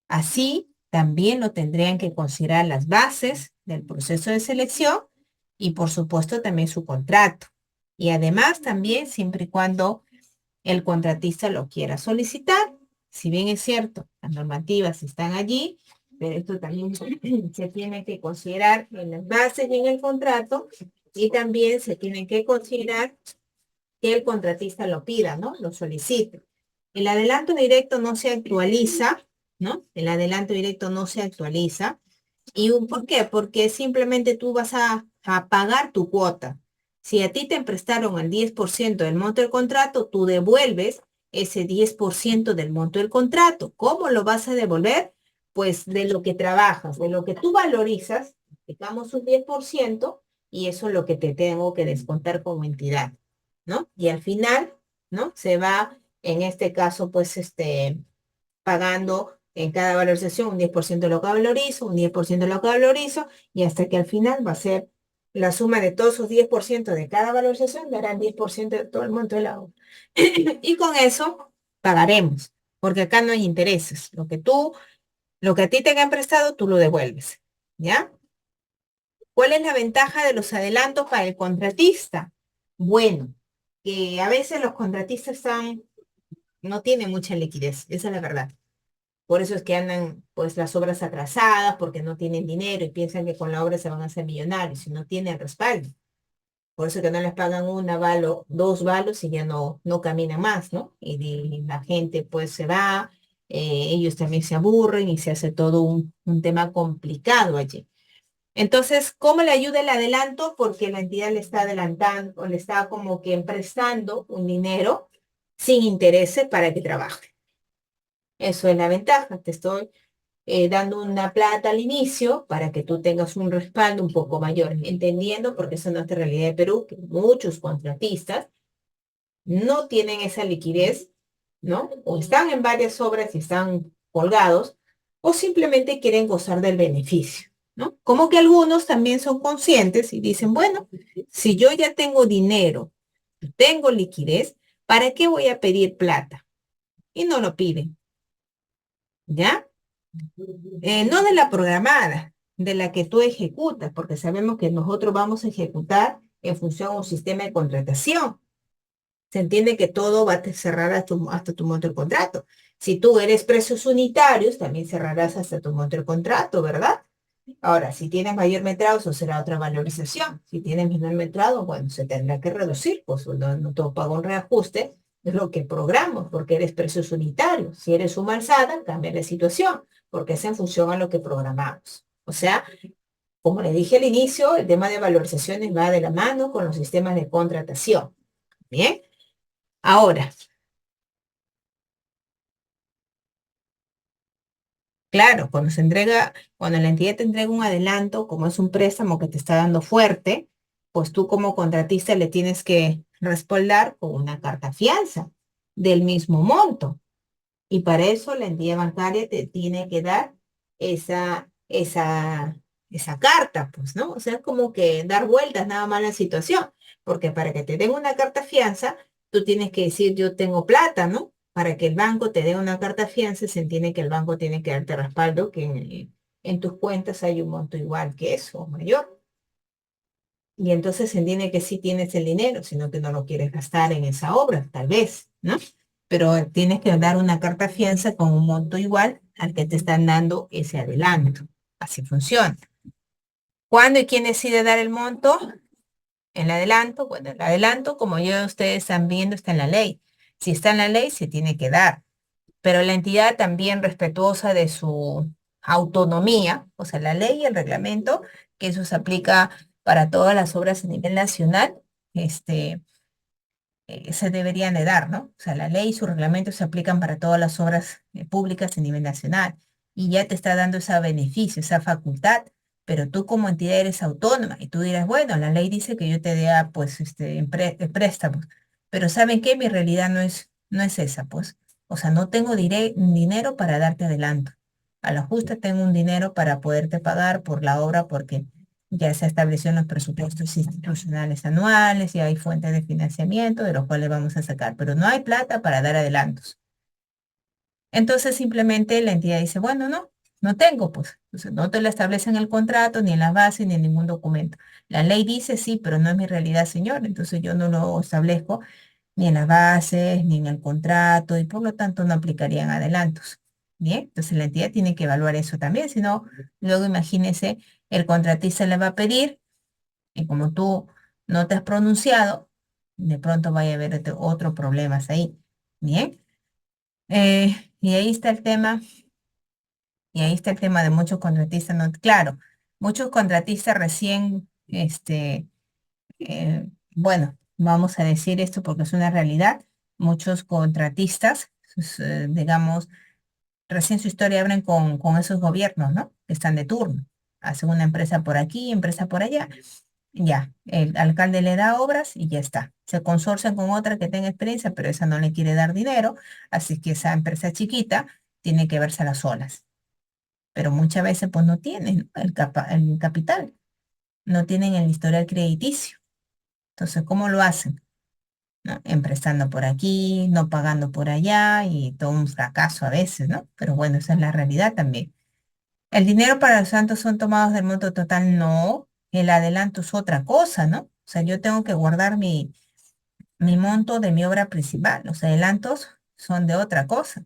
Así, también lo tendrían que considerar las bases del proceso de selección y, por supuesto, también su contrato. Y además, también, siempre y cuando el contratista lo quiera solicitar. Si bien es cierto, las normativas están allí, pero esto también se tiene que considerar en las bases y en el contrato, y también se tiene que considerar que el contratista lo pida, ¿no? Lo solicite. El adelanto directo no se actualiza, ¿no? El adelanto directo no se actualiza. ¿Por qué? Porque simplemente tú vas a pagar tu cuota. Si a ti te prestaron el 10% del monto del contrato, tú devuelves ese 10% del monto del contrato. ¿Cómo lo vas a devolver? Pues de lo que trabajas, de lo que tú valorizas, digamos un 10%, y eso es lo que te tengo que descontar como entidad, ¿no? Y al final, ¿no? Se va, en este caso, pues, pagando en cada valorización un 10% de lo que valorizo, un 10% de lo que valorizo, y hasta que al final va a ser la suma de todos esos 10% de cada valorización, dará el 10% de todo el monto de la obra. Y con eso pagaremos, porque acá no hay intereses. Lo que a ti te han prestado, tú lo devuelves, ¿ya? ¿Cuál es la ventaja de los adelantos para el contratista? Bueno, que a veces los contratistas no tienen mucha liquidez, esa es la verdad. Por eso es que andan pues las obras atrasadas, porque no tienen dinero y piensan que con la obra se van a hacer millonarios y no tienen respaldo. Por eso que no les pagan una valo, dos valos y ya no caminan más, ¿no? Y la gente pues se va, ellos también se aburren y se hace todo un tema complicado allí. Entonces, ¿cómo le ayuda el adelanto? Porque la entidad le está adelantando o le está como que prestando un dinero sin intereses para que trabaje. Eso es la ventaja. dando una plata al inicio para que tú tengas un respaldo un poco mayor, entendiendo, porque eso no es la realidad de Perú, que muchos contratistas no tienen esa liquidez, ¿no? O están en varias obras y están colgados, o simplemente quieren gozar del beneficio, ¿no? Como que algunos también son conscientes y dicen, bueno, si yo ya tengo dinero, tengo liquidez, ¿para qué voy a pedir plata? Y no lo piden, ¿ya? No de la programada, de la que tú ejecutas, porque sabemos que nosotros vamos a ejecutar en función a un sistema de contratación. Se entiende que todo va a cerrar hasta tu monto de contrato. Si tú eres precios unitarios, también cerrarás hasta tu monto de contrato, ¿verdad? Ahora, si tienes mayor metrado, eso será otra valorización. Si tienes menor metrado, bueno, se tendrá que reducir, pues no todo paga un reajuste, es lo que programo, porque eres precios unitarios. Si eres suma alzada, cambia la situación, porque es en función a lo que programamos. O sea, como le dije al inicio, el tema de valorizaciones va de la mano con los sistemas de contratación. Bien, ahora, claro, cuando la entidad te entrega un adelanto, como es un préstamo que te está dando fuerte, pues tú como contratista le tienes que respaldar con una carta fianza del mismo monto. Y para eso la entidad bancaria te tiene que dar esa carta, pues, ¿no? O sea, es como que dar vueltas nada más a la situación, porque para que te den una carta fianza, tú tienes que decir yo tengo plata, ¿no? Para que el banco te dé una carta fianza, se entiende que el banco tiene que darte respaldo, que en tus cuentas hay un monto igual que eso, o mayor. Y entonces se entiende que sí tienes el dinero, sino que no lo quieres gastar en esa obra, tal vez, ¿no? Pero tienes que dar una carta fianza con un monto igual al que te están dando ese adelanto. Así funciona. ¿Cuándo y quién decide dar el monto? El adelanto, bueno, el adelanto, como ya ustedes están viendo, está en la ley. Si está en la ley, se tiene que dar. Pero la entidad también respetuosa de su autonomía, o sea, la ley y el reglamento, que eso se aplica para todas las obras a nivel nacional, este, se deberían de dar, ¿no? O sea, la ley y su reglamento se aplican para todas las obras públicas a nivel nacional y ya te está dando ese beneficio, esa facultad, pero tú como entidad eres autónoma y tú dirás, bueno, la ley dice que yo te dé pues, préstamos, pero ¿saben qué? Mi realidad no es esa, pues. O sea, no tengo dinero para darte adelanto. A la justa tengo un dinero para poderte pagar por la obra porque ya se estableció en los presupuestos institucionales anuales y hay fuentes de financiamiento de los cuales vamos a sacar, pero no hay plata para dar adelantos. Entonces simplemente la entidad dice, bueno, no tengo, pues. Entonces, no te lo establece en el contrato, ni en las bases, ni en ningún documento. La ley dice sí, pero no es mi realidad, señor. Entonces yo no lo establezco ni en las bases, ni en el contrato, y por lo tanto no aplicarían adelantos. Bien, entonces la entidad tiene que evaluar eso también, si no, luego imagínese, el contratista le va a pedir y como tú no te has pronunciado, de pronto vaya a haber otros problemas ahí. Bien. Y ahí está el tema, y ahí está el tema de muchos contratistas. No, claro, muchos contratistas recién, bueno, vamos a decir esto porque es una realidad. Muchos contratistas, digamos, recién su historia abren con esos gobiernos, ¿no? Que están de turno. Hacen una empresa por aquí, empresa por allá. Ya, el alcalde le da obras y ya está. Se consorcian con otra que tenga experiencia, pero esa no le quiere dar dinero, así que esa empresa chiquita tiene que verse a las solas. Pero muchas veces pues no tienen, ¿no? El capital, no tienen el historial crediticio. Entonces, ¿cómo lo hacen? ¿No? Emprestando por aquí, no pagando por allá y todo un fracaso a veces, ¿no? Pero bueno, esa es la realidad también. El dinero para los santos son tomados del monto total, no. El adelanto es otra cosa, ¿no? O sea, yo tengo que guardar mi monto de mi obra principal. Los adelantos son de otra cosa,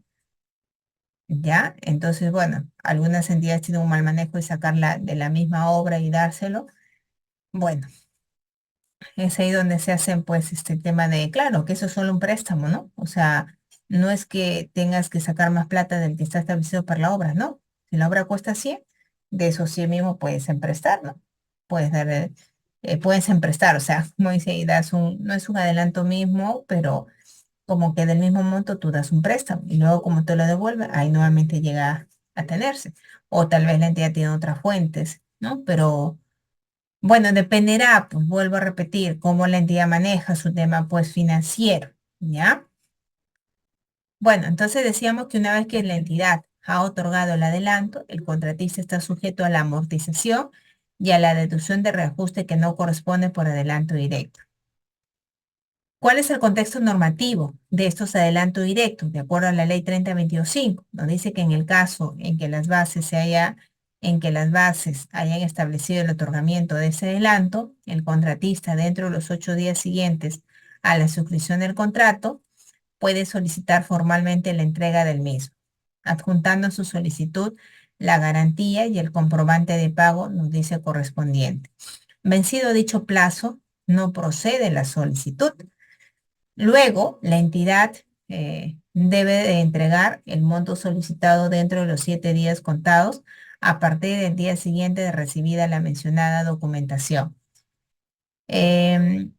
¿ya? Entonces, bueno, algunas entidades tienen un mal manejo y sacarla de la misma obra y dárselo. Bueno, es ahí donde se hacen, pues, este tema de, claro, que eso es solo un préstamo, ¿no? O sea, no es que tengas que sacar más plata del que está establecido para la obra, ¿no? Si la obra cuesta 100, de esos 100 mismo puedes emprestar, ¿no? Puedes dar, puedes emprestar, o sea, como dice, y no es un adelanto mismo, pero como que del mismo monto tú das un préstamo y luego como te lo devuelve, ahí nuevamente llega a tenerse. O tal vez la entidad tiene otras fuentes, ¿no? Pero bueno, dependerá, pues vuelvo a repetir, cómo la entidad maneja su tema, pues financiero, ¿ya? Bueno, entonces decíamos que una vez que la entidad ha otorgado el adelanto, el contratista está sujeto a la amortización y a la deducción de reajuste que no corresponde por adelanto directo. ¿Cuál es el contexto normativo de estos adelantos directos? De acuerdo a la ley 3022.5, nos dice que en el caso en que las bases hayan establecido el otorgamiento de ese adelanto, el contratista dentro de los 8 días siguientes a la suscripción del contrato puede solicitar formalmente la entrega del mismo, adjuntando a su solicitud la garantía y el comprobante de pago, nos dice correspondiente. Vencido dicho plazo, no procede la solicitud. Luego, la entidad debe de entregar el monto solicitado dentro de los 7 días contados a partir del día siguiente de recibida la mencionada documentación. Em,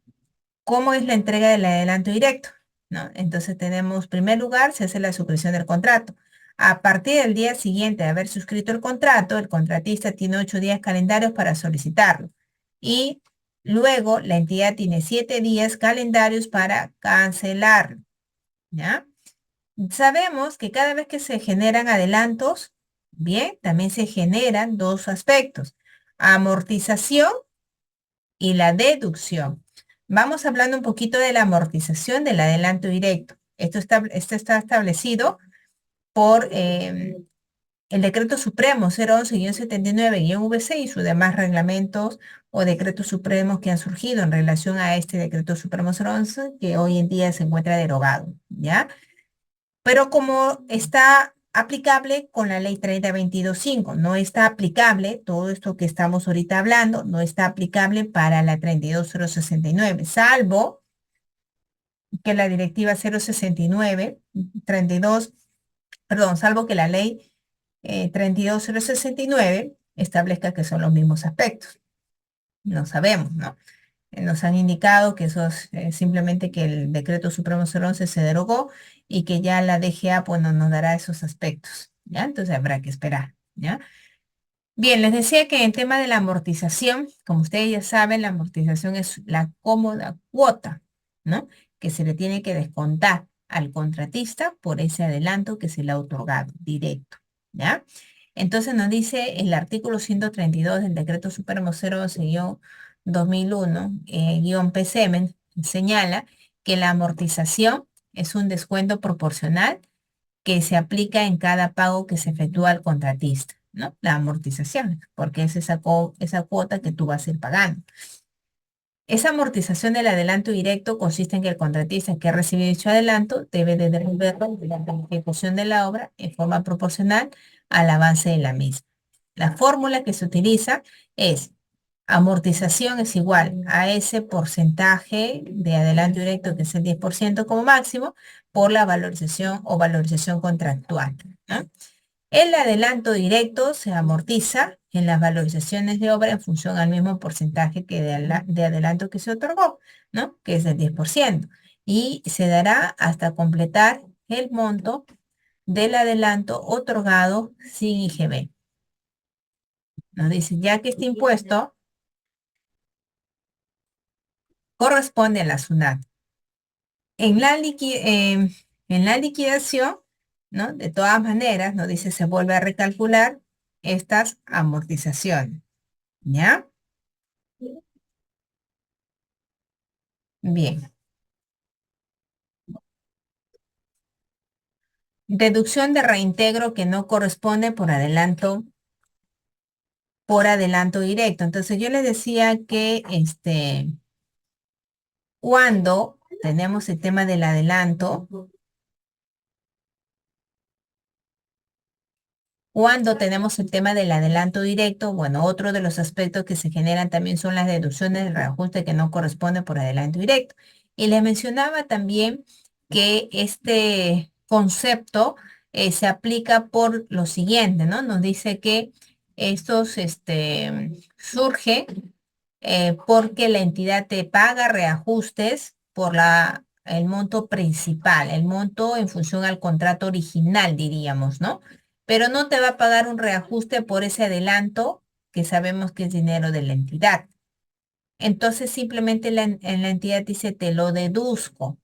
¿Cómo es la entrega del adelanto directo? ¿No? Entonces tenemos, en primer lugar, se hace la suscripción del contrato. A partir del día siguiente de haber suscrito el contrato, el contratista tiene 8 días calendarios para solicitarlo. Y luego la entidad tiene 7 días calendarios para cancelarlo. ¿Ya? Sabemos que cada vez que se generan adelantos, bien, también se generan dos aspectos, amortización y la deducción. Vamos hablando un poquito de la amortización del adelanto directo. Esto está establecido por el Decreto Supremo 011-79-VC y sus demás reglamentos o decretos supremos que han surgido en relación a este Decreto Supremo 011 que hoy en día se encuentra derogado, ¿ya? Pero como está aplicable con la ley 3022.5, no está aplicable, todo esto que estamos ahorita hablando, no está aplicable para la 32069, salvo que la directiva 069, 32, perdón, salvo que la ley 32069 establezca que son los mismos aspectos. No sabemos, ¿no? Nos han indicado que eso es simplemente que el decreto supremo 011 se derogó y que ya la DGA pues, nos dará esos aspectos, ¿ya? Entonces habrá que esperar, ¿ya? Bien, les decía que en tema de la amortización, como ustedes ya saben, la amortización es la cómoda cuota, ¿no? Que se le tiene que descontar al contratista por ese adelanto que se le ha otorgado directo, ¿ya? Entonces nos dice el artículo 132 del decreto supremo 011-2001, PCM, señala que la amortización es un descuento proporcional que se aplica en cada pago que se efectúa al contratista, ¿no? La amortización, porque es esa cuota que tú vas a ir pagando. Esa amortización del adelanto directo consiste en que el contratista que ha recibido dicho adelanto debe de devolverlo durante la ejecución de la obra en forma proporcional al avance de la misma. La fórmula que se utiliza es amortización es igual a ese porcentaje de adelanto directo, que es el 10% como máximo, por la valorización o valorización contractual, ¿no? El adelanto directo se amortiza en las valorizaciones de obra en función al mismo porcentaje que de adelanto que se otorgó, ¿no? Que es del 10%. Y se dará hasta completar el monto del adelanto otorgado sin IGB. Nos dice, ya que este impuesto corresponde a la SUNAT. En en la liquidación, ¿no? De todas maneras, nos dice, se vuelve a recalcular estas amortizaciones, ¿ya? Bien. Deducción de reintegro que no corresponde por adelanto directo. Entonces yo les decía que cuando tenemos el tema del adelanto, cuando tenemos el tema del adelanto directo, bueno, otro de los aspectos que se generan también son las deducciones de reajuste que no corresponden por adelanto directo. Y les mencionaba también que este concepto se aplica por lo siguiente, ¿no? Nos dice que estos surge porque la entidad te paga reajustes por el monto principal, el monto en función al contrato original, diríamos, ¿no? pero no te va a pagar un reajuste por ese adelanto que sabemos que es dinero de la entidad. Entonces simplemente en la entidad dice, te lo deduzco,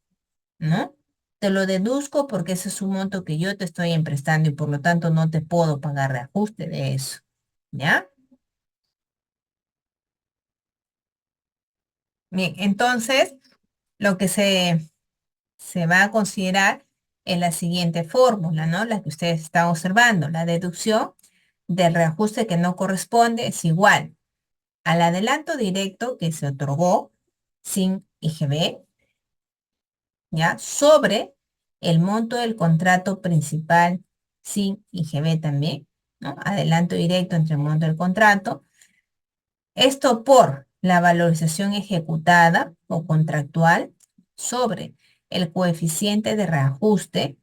¿no? Te lo deduzco porque ese es un monto que yo te estoy emprestando y por lo tanto no te puedo pagar reajuste de eso, ¿ya? Bien, entonces lo que se va a considerar en la siguiente fórmula, ¿no? La que ustedes están observando. La deducción del reajuste que no corresponde es igual al adelanto directo que se otorgó sin IGB, ¿ya? Sobre el monto del contrato principal sin IGB también, ¿no? Adelanto directo entre el monto del contrato. Esto por la valorización ejecutada o contractual sobre el coeficiente de reajuste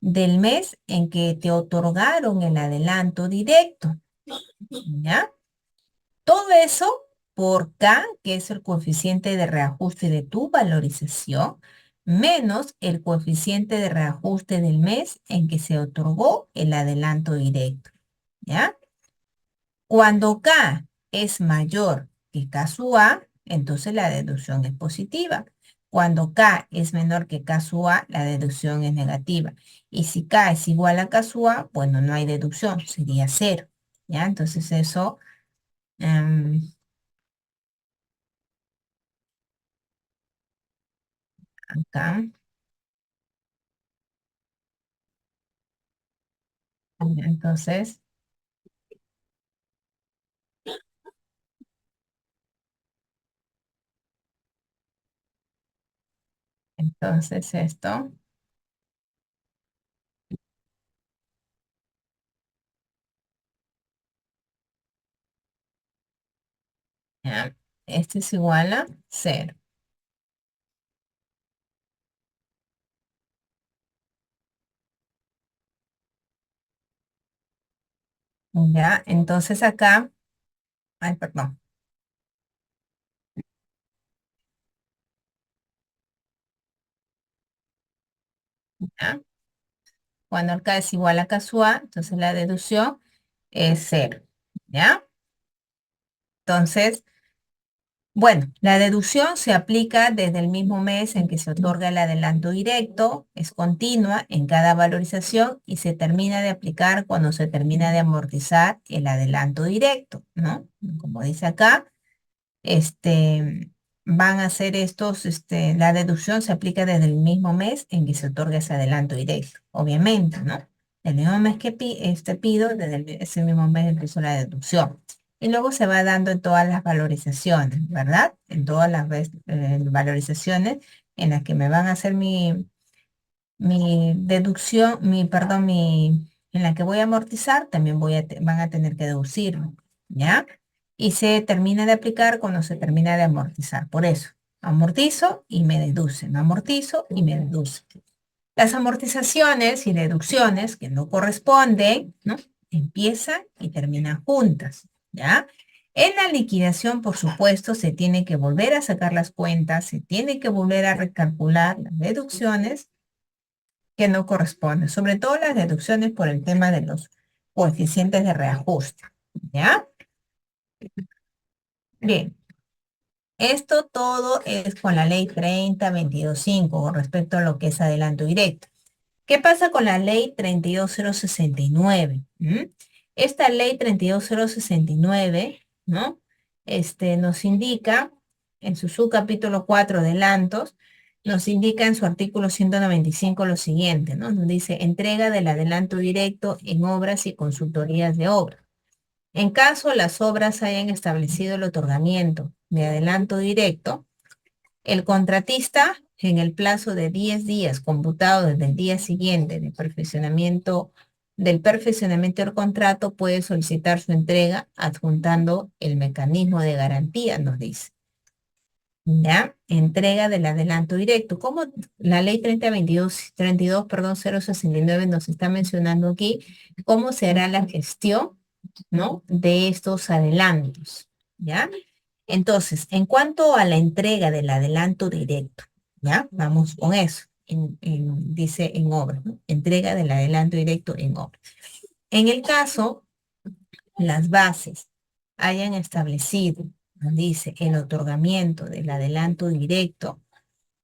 del mes en que te otorgaron el adelanto directo, ¿ya? Todo eso por K, que es el coeficiente de reajuste de tu valorización, menos el coeficiente de reajuste del mes en que se otorgó el adelanto directo, ¿ya? Cuando K es mayor que K sub A, entonces la deducción es positiva. Cuando K es menor que K sub A, la deducción es negativa. Y si K es igual a K sub A, bueno, no hay deducción, sería cero. ¿Ya? Entonces eso, acá, entonces, entonces esto, ¿ya? Este es igual a cero. ¿Ya? Entonces acá, ay, perdón, ¿ya? Cuando el K es igual a K sub A, entonces la deducción es cero, ¿ya? Entonces, bueno, la deducción se aplica desde el mismo mes en que se otorga el adelanto directo, es continua en cada valorización y se termina de aplicar cuando se termina de amortizar el adelanto directo, ¿no? Como dice acá, este, van a hacer estos, la deducción se aplica desde el mismo mes en que se otorga ese adelanto directo, obviamente, ¿no? El mismo mes que pido, desde ese mismo mes empiezo la deducción. Y luego se va dando en todas las valorizaciones, ¿verdad? En todas las valorizaciones en las que me van a hacer mi deducción, perdón, en la que voy a amortizar, también van a tener que deducirlo, ¿ya? Y se termina de aplicar cuando se termina de amortizar. Por eso, amortizo y me deducen, amortizo y me deducen. Las amortizaciones y deducciones que no corresponden, ¿no? Empiezan y terminan juntas, ¿ya? En la liquidación, por supuesto, se tiene que volver a sacar las cuentas, se tiene que volver a recalcular las deducciones que no corresponden, sobre todo las deducciones por el tema de los coeficientes de reajuste, ¿ya? Bien, esto todo es con la ley 30.22.5 con respecto a lo que es adelanto directo. ¿Qué pasa con la ley 32.069? Esta ley 32.069, ¿no? Nos indica en su subcapítulo 4 adelantos, nos indica en su artículo 195 lo siguiente, ¿no? Nos dice entrega del adelanto directo en obras y consultorías de obra. En caso las obras hayan establecido el otorgamiento de adelanto directo, el contratista, en el plazo de 10 días computado desde el día siguiente del perfeccionamiento del contrato, puede solicitar su entrega adjuntando el mecanismo de garantía, nos dice. ¿Ya? Entrega del adelanto directo. Como la ley 32, perdón, 069 nos está mencionando aquí, cómo se hará la gestión, ¿no? De estos adelantos, ¿ya? Entonces, en cuanto a la entrega del adelanto directo, ¿ya? Vamos con eso. Dice en obra, ¿no? Entrega del adelanto directo en obra. En el caso, las bases hayan establecido, dice, el otorgamiento del adelanto directo.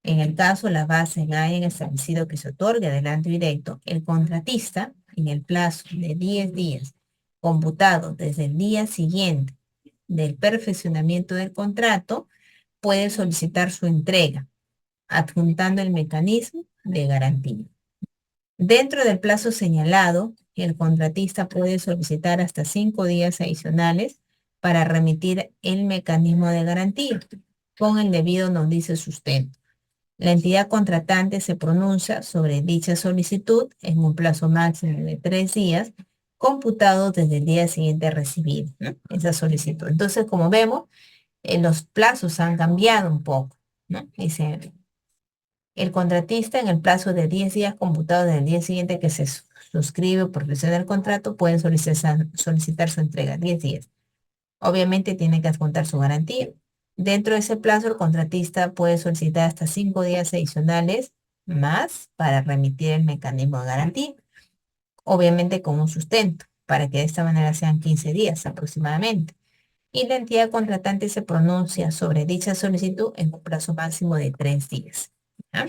En el caso, las bases hayan establecido que se otorgue adelanto directo, el contratista, en el plazo de 10 días, computado desde el día siguiente del perfeccionamiento del contrato, puede solicitar su entrega, adjuntando el mecanismo de garantía. Dentro del plazo señalado, el contratista puede solicitar hasta 5 días adicionales para remitir el mecanismo de garantía con el debido nos dice sustento. La entidad contratante se pronuncia sobre dicha solicitud en un plazo máximo de 3 días, computado desde el día siguiente recibido, ¿no? Esa solicitud. Entonces, como vemos, los plazos han cambiado un poco, ¿no? Dice, el contratista en el plazo de 10 días computado desde el día siguiente que se suscribe o perfecciona el contrato, puede solicitar su entrega, 10 días. Obviamente tiene que adjuntar su garantía. Dentro de ese plazo, el contratista puede solicitar hasta 5 días adicionales más para remitir el mecanismo de garantía, obviamente con un sustento, para que de esta manera sean 15 días aproximadamente. Y la entidad contratante se pronuncia sobre dicha solicitud en un plazo máximo de 3 días. ¿Ya?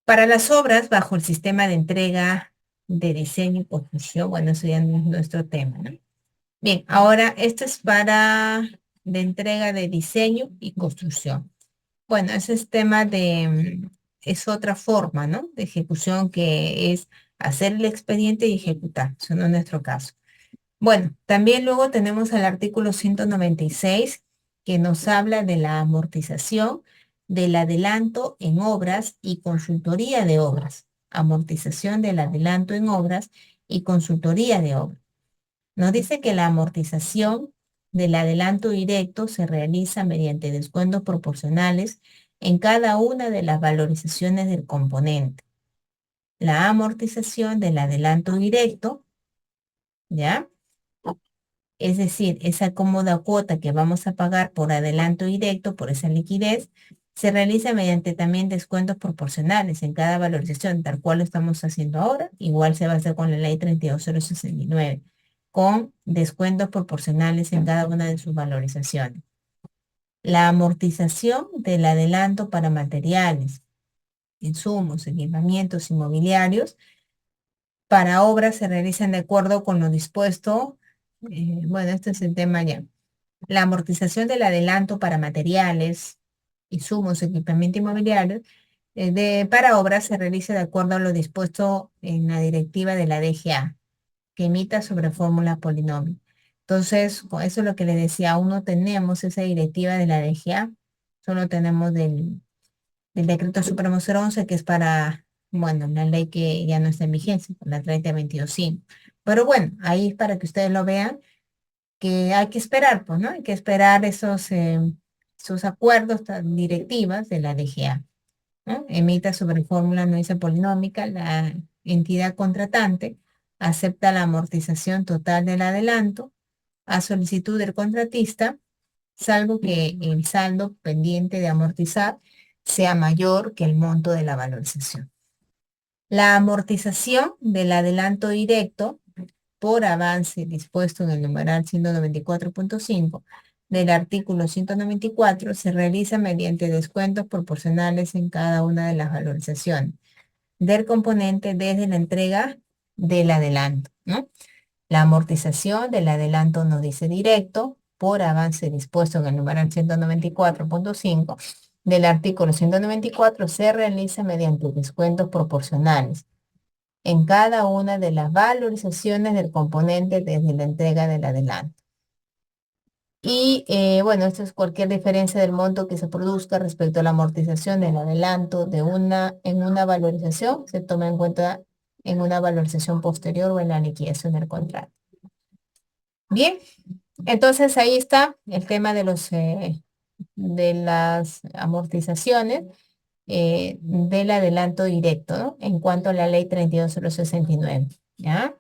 Para las obras bajo el sistema de entrega de diseño y construcción, bueno, eso ya no es nuestro tema, ¿no? Bien, ahora esto es para de entrega de diseño y construcción. Bueno, ese es tema es otra forma, ¿no? De ejecución que es hacer el expediente y ejecutar. Eso no es nuestro caso. Bueno, también luego tenemos el artículo 196 que nos habla de la amortización, del adelanto en obras y consultoría de obras. Amortización del adelanto en obras y consultoría de obras. Nos dice que la amortización del adelanto directo se realiza mediante descuentos proporcionales en cada una de las valorizaciones del componente. La amortización del adelanto directo, ¿ya? Es decir, esa cómoda cuota que vamos a pagar por adelanto directo, por esa liquidez, se realiza mediante también descuentos proporcionales en cada valorización, tal cual lo estamos haciendo ahora. Igual se va a hacer con la ley 32069, con descuentos proporcionales en cada una de sus valorizaciones. La amortización del adelanto para materiales, insumos, equipamientos inmobiliarios, para obras se realizan de acuerdo con lo dispuesto. Bueno, este es el tema ya. La amortización del adelanto para materiales, insumos, equipamiento inmobiliario, para obras se realiza de acuerdo a lo dispuesto en la directiva de la DGA, que imita sobre fórmula polinomio. Entonces, con eso es lo que le decía, aún no tenemos esa directiva de la DGA, solo tenemos del Decreto Supremo 011, que es para, bueno, la ley que ya no está en vigencia, la 3022.5. Pero bueno, ahí es para que ustedes lo vean que hay que esperar, pues, ¿no? Hay que esperar esos acuerdos, directivas de la DGA, ¿no? Emita sobre fórmula no dice polinómica, la entidad contratante acepta la amortización total del adelanto a solicitud del contratista, salvo que el saldo pendiente de amortizar sea mayor que el monto de la valorización. La amortización del adelanto directo por avance dispuesto en el numeral 194.5 del artículo 194 se realiza mediante descuentos proporcionales en cada una de las valorizaciones del componente desde la entrega del adelanto, ¿no? La amortización del adelanto no dice directo por avance dispuesto en el numeral 194.5 del artículo 194 se realiza mediante descuentos proporcionales en cada una de las valorizaciones del componente desde la entrega del adelanto. Y bueno, esto es cualquier diferencia del monto que se produzca respecto a la amortización del adelanto en una valorización, se toma en cuenta en una valorización posterior o en la liquidación del contrato. Bien, entonces ahí está el tema de las amortizaciones del adelanto directo, ¿no? En cuanto a la ley 32069, ¿ya?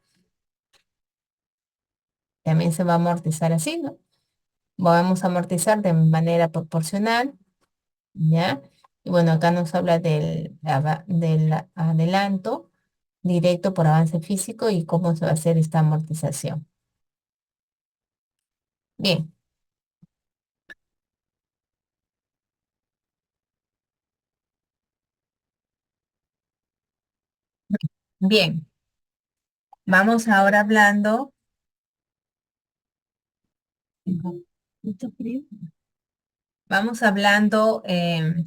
También se va a amortizar así, ¿no? Vamos a amortizar de manera proporcional, ¿ya? Y bueno, acá nos habla del adelanto directo por avance físico y cómo se va a hacer esta amortización. Bien, bien. Vamos ahora hablando. Vamos hablando de,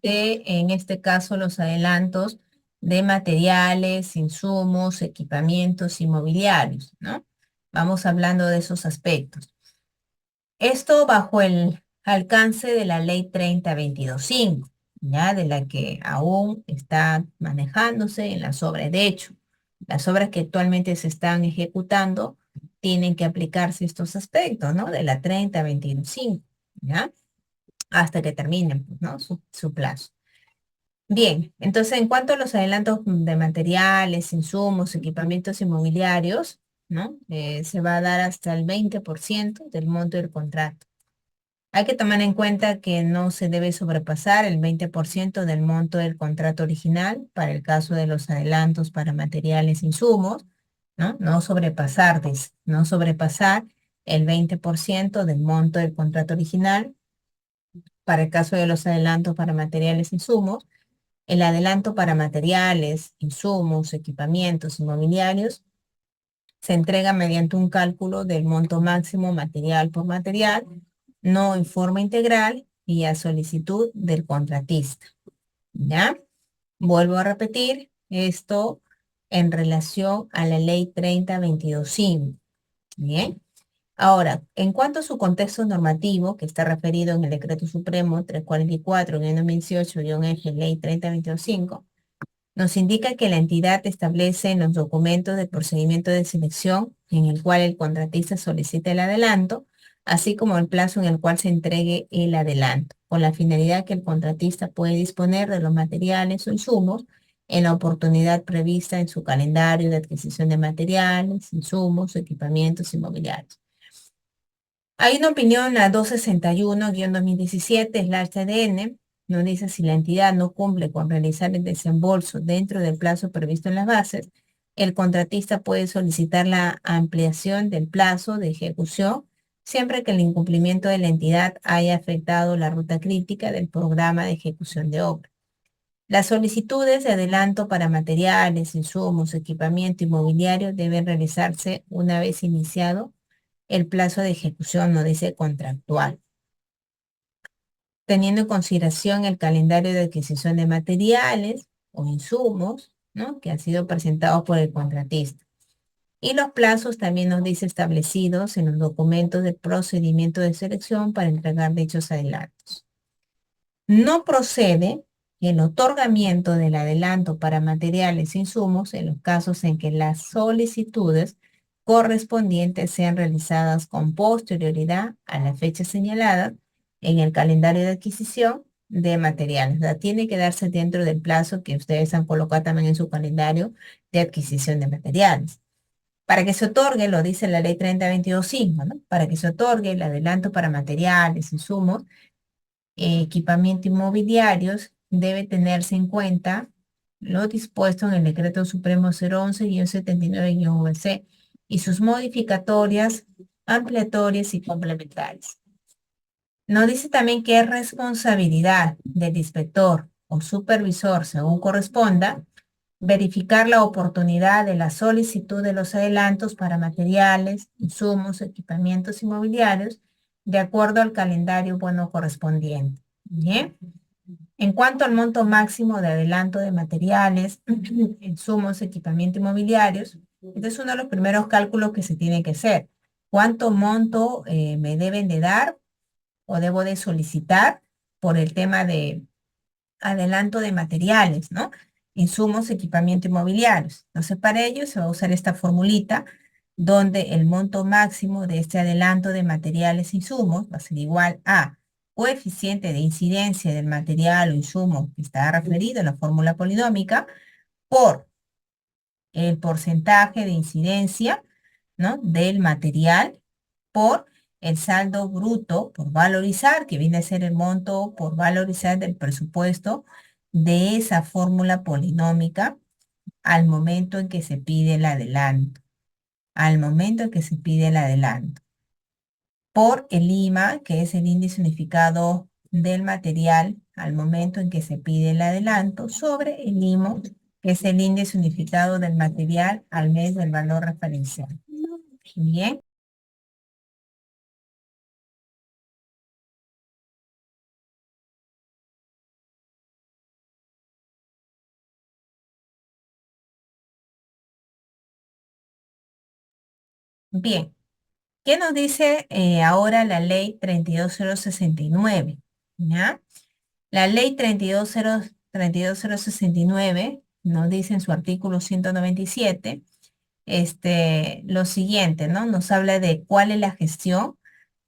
en este caso, los adelantos de materiales, insumos, equipamientos inmobiliarios, ¿no? Vamos hablando de esos aspectos. Esto bajo el alcance de la Ley 30.22.5, ¿ya? De la que aún está manejándose en las obras. De hecho, las obras que actualmente se están ejecutando tienen que aplicarse estos aspectos, ¿no? De la 30.22.5, ¿ya? Hasta que terminen, pues, ¿no? Su plazo. Bien, entonces en cuanto a los adelantos de materiales, insumos, equipamientos inmobiliarios, ¿no? Se va a dar hasta el 20% del monto del contrato. Hay que tomar en cuenta que no se debe sobrepasar el 20% del monto del contrato original para el caso de los adelantos para materiales e insumos, ¿no? No sobrepasar el 20% del monto del contrato original para el caso de los adelantos para materiales e insumos. El adelanto para materiales, insumos, equipamientos inmobiliarios se entrega mediante un cálculo del monto máximo material por material, no en forma integral y a solicitud del contratista. ¿Ya? Vuelvo a repetir esto en relación a la ley 30.22.5. Bien. Ahora, en cuanto a su contexto normativo, que está referido en el Decreto Supremo 344-2018-F, Ley 30.22.5, nos indica que la entidad establece en los documentos del procedimiento de selección en el cual el contratista solicita el adelanto, así como el plazo en el cual se entregue el adelanto, con la finalidad que el contratista puede disponer de los materiales o insumos en la oportunidad prevista en su calendario de adquisición de materiales, insumos, equipamientos inmobiliarios. Hay una opinión, la 261-2017/CDN, nos dice si la entidad no cumple con realizar el desembolso dentro del plazo previsto en las bases, el contratista puede solicitar la ampliación del plazo de ejecución siempre que el incumplimiento de la entidad haya afectado la ruta crítica del programa de ejecución de obra. Las solicitudes de adelanto para materiales, insumos, equipamiento inmobiliario deben realizarse una vez iniciado el plazo de ejecución, no dice contractual, teniendo en consideración el calendario de adquisición de materiales o insumos, ¿no? Que han sido presentados por el contratista. Y los plazos también nos dice establecidos en los documentos de procedimiento de selección para entregar dichos adelantos. No procede el otorgamiento del adelanto para materiales e insumos en los casos en que las solicitudes correspondientes sean realizadas con posterioridad a la fecha señalada en el calendario de adquisición de materiales. O sea, tiene que darse dentro del plazo que ustedes han colocado también en su calendario de adquisición de materiales. Para que se otorgue, lo dice la ley 30.22.5, ¿no? Para que se otorgue el adelanto para materiales, insumos, equipamiento inmobiliarios, debe tenerse en cuenta lo dispuesto en el Decreto Supremo 011-79-VC y sus modificatorias, ampliatorias y complementarias. Nos dice también que es responsabilidad del inspector o supervisor, según corresponda, verificar la oportunidad de la solicitud de los adelantos para materiales, insumos, equipamientos inmobiliarios, de acuerdo al calendario bueno correspondiente. Bien. En cuanto al monto máximo de adelanto de materiales, insumos, equipamiento inmobiliarios, este es uno de los primeros cálculos que se tiene que hacer. ¿Cuánto monto me deben de dar o debo de solicitar por el tema de adelanto de materiales, ¿no? Insumos, equipamiento inmobiliarios. Entonces, para ello se va a usar esta formulita donde el monto máximo de este adelanto de materiales e insumos va a ser igual a coeficiente de incidencia del material o insumo que está referido en la fórmula polinómica por el porcentaje de incidencia, ¿no? Del material por el saldo bruto por valorizar, que viene a ser el monto por valorizar del presupuesto de esa fórmula polinómica al momento en que se pide el adelanto, al momento en que se pide el adelanto, por el IMA, que es el índice unificado del material, al momento en que se pide el adelanto, sobre el IMO, que es el índice unificado del material al mes del valor referencial. Bien. Bien. ¿Qué nos dice ahora la ley 32069? ¿Ya? La ley 32069 nos dice en su artículo 197 lo siguiente, ¿no? Nos habla de cuál es la gestión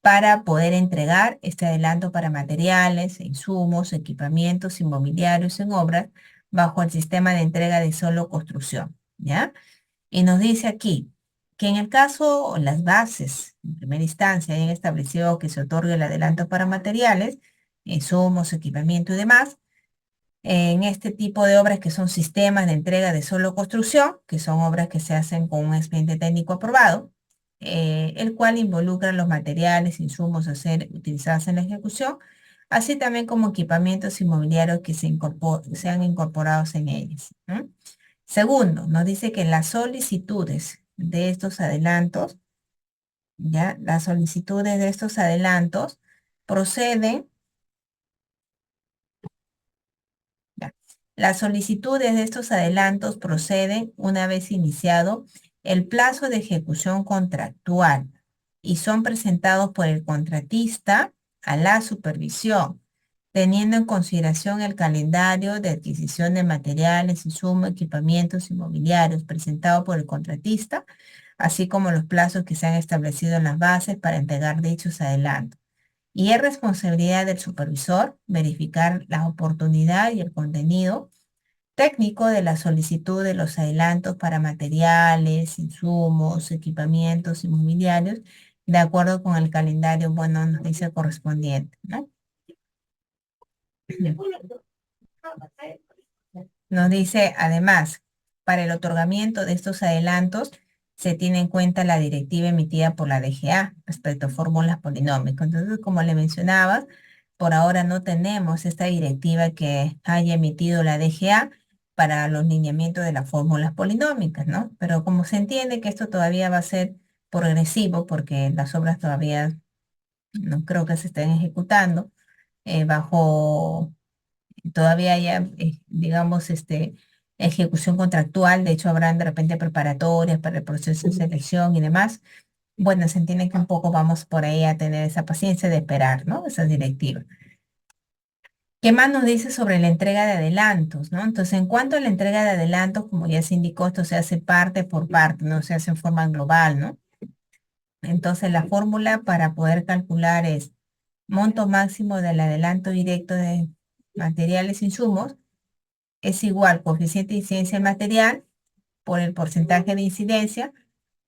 para poder entregar este adelanto para materiales, insumos, equipamientos inmobiliarios en obras bajo el sistema de entrega de solo construcción, ¿ya? Y nos dice aquí que en el caso las bases, en primera instancia, hayan establecido que se otorgue el adelanto para materiales, insumos, equipamiento y demás, en este tipo de obras que son sistemas de entrega de solo construcción, que son obras que se hacen con un expediente técnico aprobado, el cual involucra los materiales, insumos a ser utilizados en la ejecución, así también como equipamientos inmobiliarios que sean incorporados en ellos. ¿No? Segundo, nos dice que las solicitudes de estos adelantos, ya, las solicitudes de estos adelantos proceden, ya, las solicitudes de estos adelantos proceden una vez iniciado el plazo de ejecución contractual y son presentados por el contratista a la supervisión, teniendo en consideración el calendario de adquisición de materiales, insumos, equipamientos inmobiliarios presentado por el contratista, así como los plazos que se han establecido en las bases para entregar dichos adelantos. Y es responsabilidad del supervisor verificar la oportunidad y el contenido técnico de la solicitud de los adelantos para materiales, insumos, equipamientos inmobiliarios, de acuerdo con el calendario, bueno, nos dice correspondiente, ¿no? Nos dice, además, para el otorgamiento de estos adelantos, se tiene en cuenta la directiva emitida por la DGA respecto a fórmulas polinómicas. Entonces, como le mencionaba, por ahora no tenemos esta directiva que haya emitido la DGA para los lineamientos de las fórmulas polinómicas, ¿no? Pero como se entiende que esto todavía va a ser progresivo porque las obras todavía no creo que se estén ejecutando bajo todavía haya, digamos, ejecución contractual, de hecho habrán de repente preparatorias para el proceso de selección y demás. Bueno, se entiende que un poco vamos por ahí a tener esa paciencia de esperar, ¿no? Esa directiva. ¿Qué más nos dice sobre la entrega de adelantos, ¿no? Entonces, en cuanto a la entrega de adelantos, como ya se indicó, esto se hace parte por parte, no se hace en forma global, ¿no? Entonces, la fórmula para poder calcular es monto máximo del adelanto directo de materiales e insumos es igual coeficiente de incidencia del material por el porcentaje de incidencia,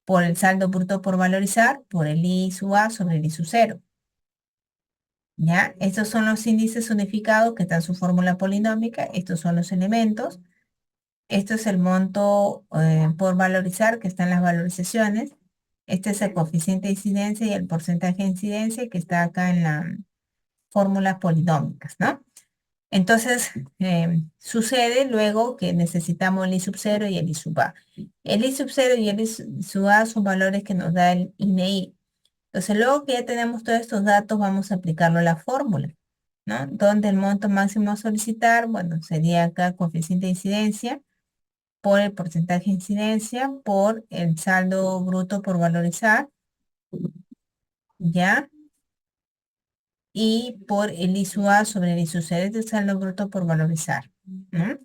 por el saldo bruto por valorizar, por el I sub A sobre el I sub 0. ¿Ya? Estos son los índices unificados que están en su fórmula polinómica. Estos son los elementos. Esto es el monto por valorizar que está en las valorizaciones. Este es el coeficiente de incidencia y el porcentaje de incidencia que está acá en las fórmulas polinómicas, ¿no? Entonces, sucede luego que necesitamos el I sub 0 y el I sub A. El I sub 0 y el I sub A son valores que nos da el INEI. Entonces, luego que ya tenemos todos estos datos, vamos a aplicarlo a la fórmula, ¿no? Donde el monto máximo a solicitar, bueno, sería acá coeficiente de incidencia por el porcentaje de incidencia por el saldo bruto por valorizar, ¿ya? Y por el I sub A sobre el I sub 0 del saldo bruto por valorizar, ¿no?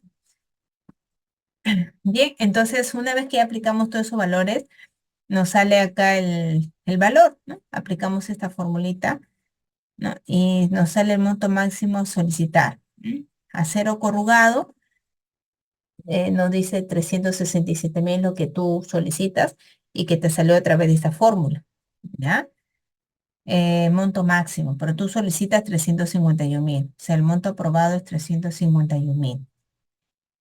Bien, entonces una vez que aplicamos todos esos valores, nos sale acá el valor, ¿no? Aplicamos esta formulita, ¿no? Y nos sale el monto máximo a solicitar. Acero corrugado nos dice 367.000 lo que tú solicitas y que te salió a través de esta fórmula, ¿ya? Monto máximo, pero tú solicitas 351.000, o sea, el monto aprobado es 351.000.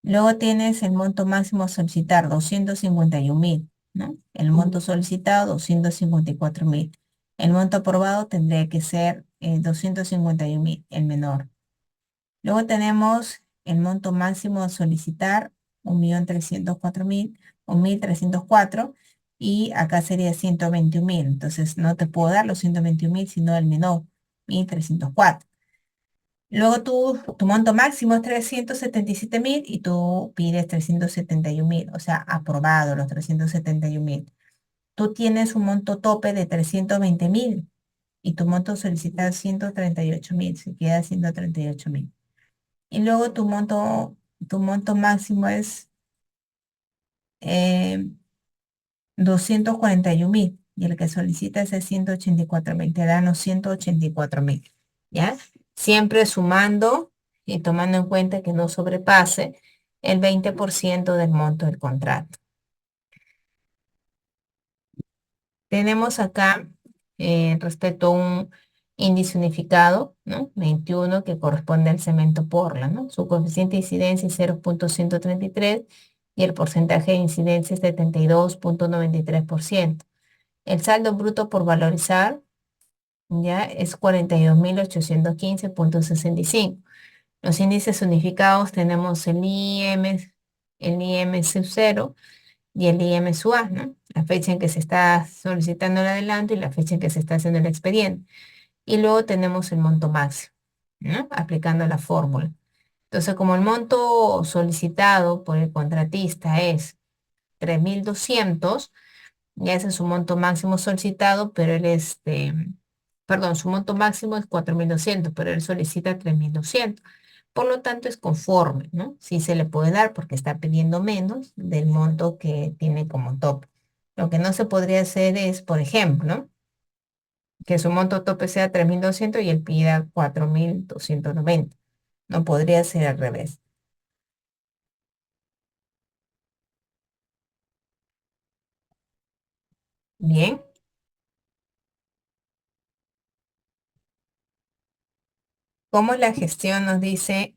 Luego tienes el monto máximo a solicitar, 251.000, ¿no? El monto solicitado, 254.000. El monto aprobado tendría que ser 251.000, el menor. Luego tenemos el monto máximo a solicitar, 1.304.000, 1.304, y acá sería 121.000. Entonces no te puedo dar los 121.000, sino el menor, 1.304. Luego tu monto máximo es 377.000 y tú pides 371.000, o sea, aprobado los 371.000. Tú tienes un monto tope de 320.000 y tu monto solicitado 138.000, se queda 138.000. Y luego tu monto máximo es 241.000 y el que solicitas es 184.000, te dan los 184.000, ¿ya? Siempre sumando y tomando en cuenta que no sobrepase el 20% del monto del contrato. Tenemos acá respecto a un índice unificado, ¿no? 21, que corresponde al cemento Portland, ¿no? Su coeficiente de incidencia es 0.133 y el porcentaje de incidencia es 72.93%. El saldo bruto por valorizar ya es 42.815.65. Los índices unificados tenemos el IM sub 0 y el IM sub A, ¿no? La fecha en que se está solicitando el adelanto y la fecha en que se está haciendo el expediente. Y luego tenemos el monto máximo, ¿no? Aplicando la fórmula. Entonces, como el monto solicitado por el contratista es 3.200, ya ese es su monto máximo solicitado, pero perdón, su monto máximo es 4.200, pero él solicita 3.200. Por lo tanto, es conforme, ¿no? Sí se le puede dar porque está pidiendo menos del monto que tiene como tope. Lo que no se podría hacer es, por ejemplo, ¿no? Que su monto tope sea 3.200 y él pida 4.290. No podría ser al revés. Bien. ¿Cómo es la gestión? Nos dice,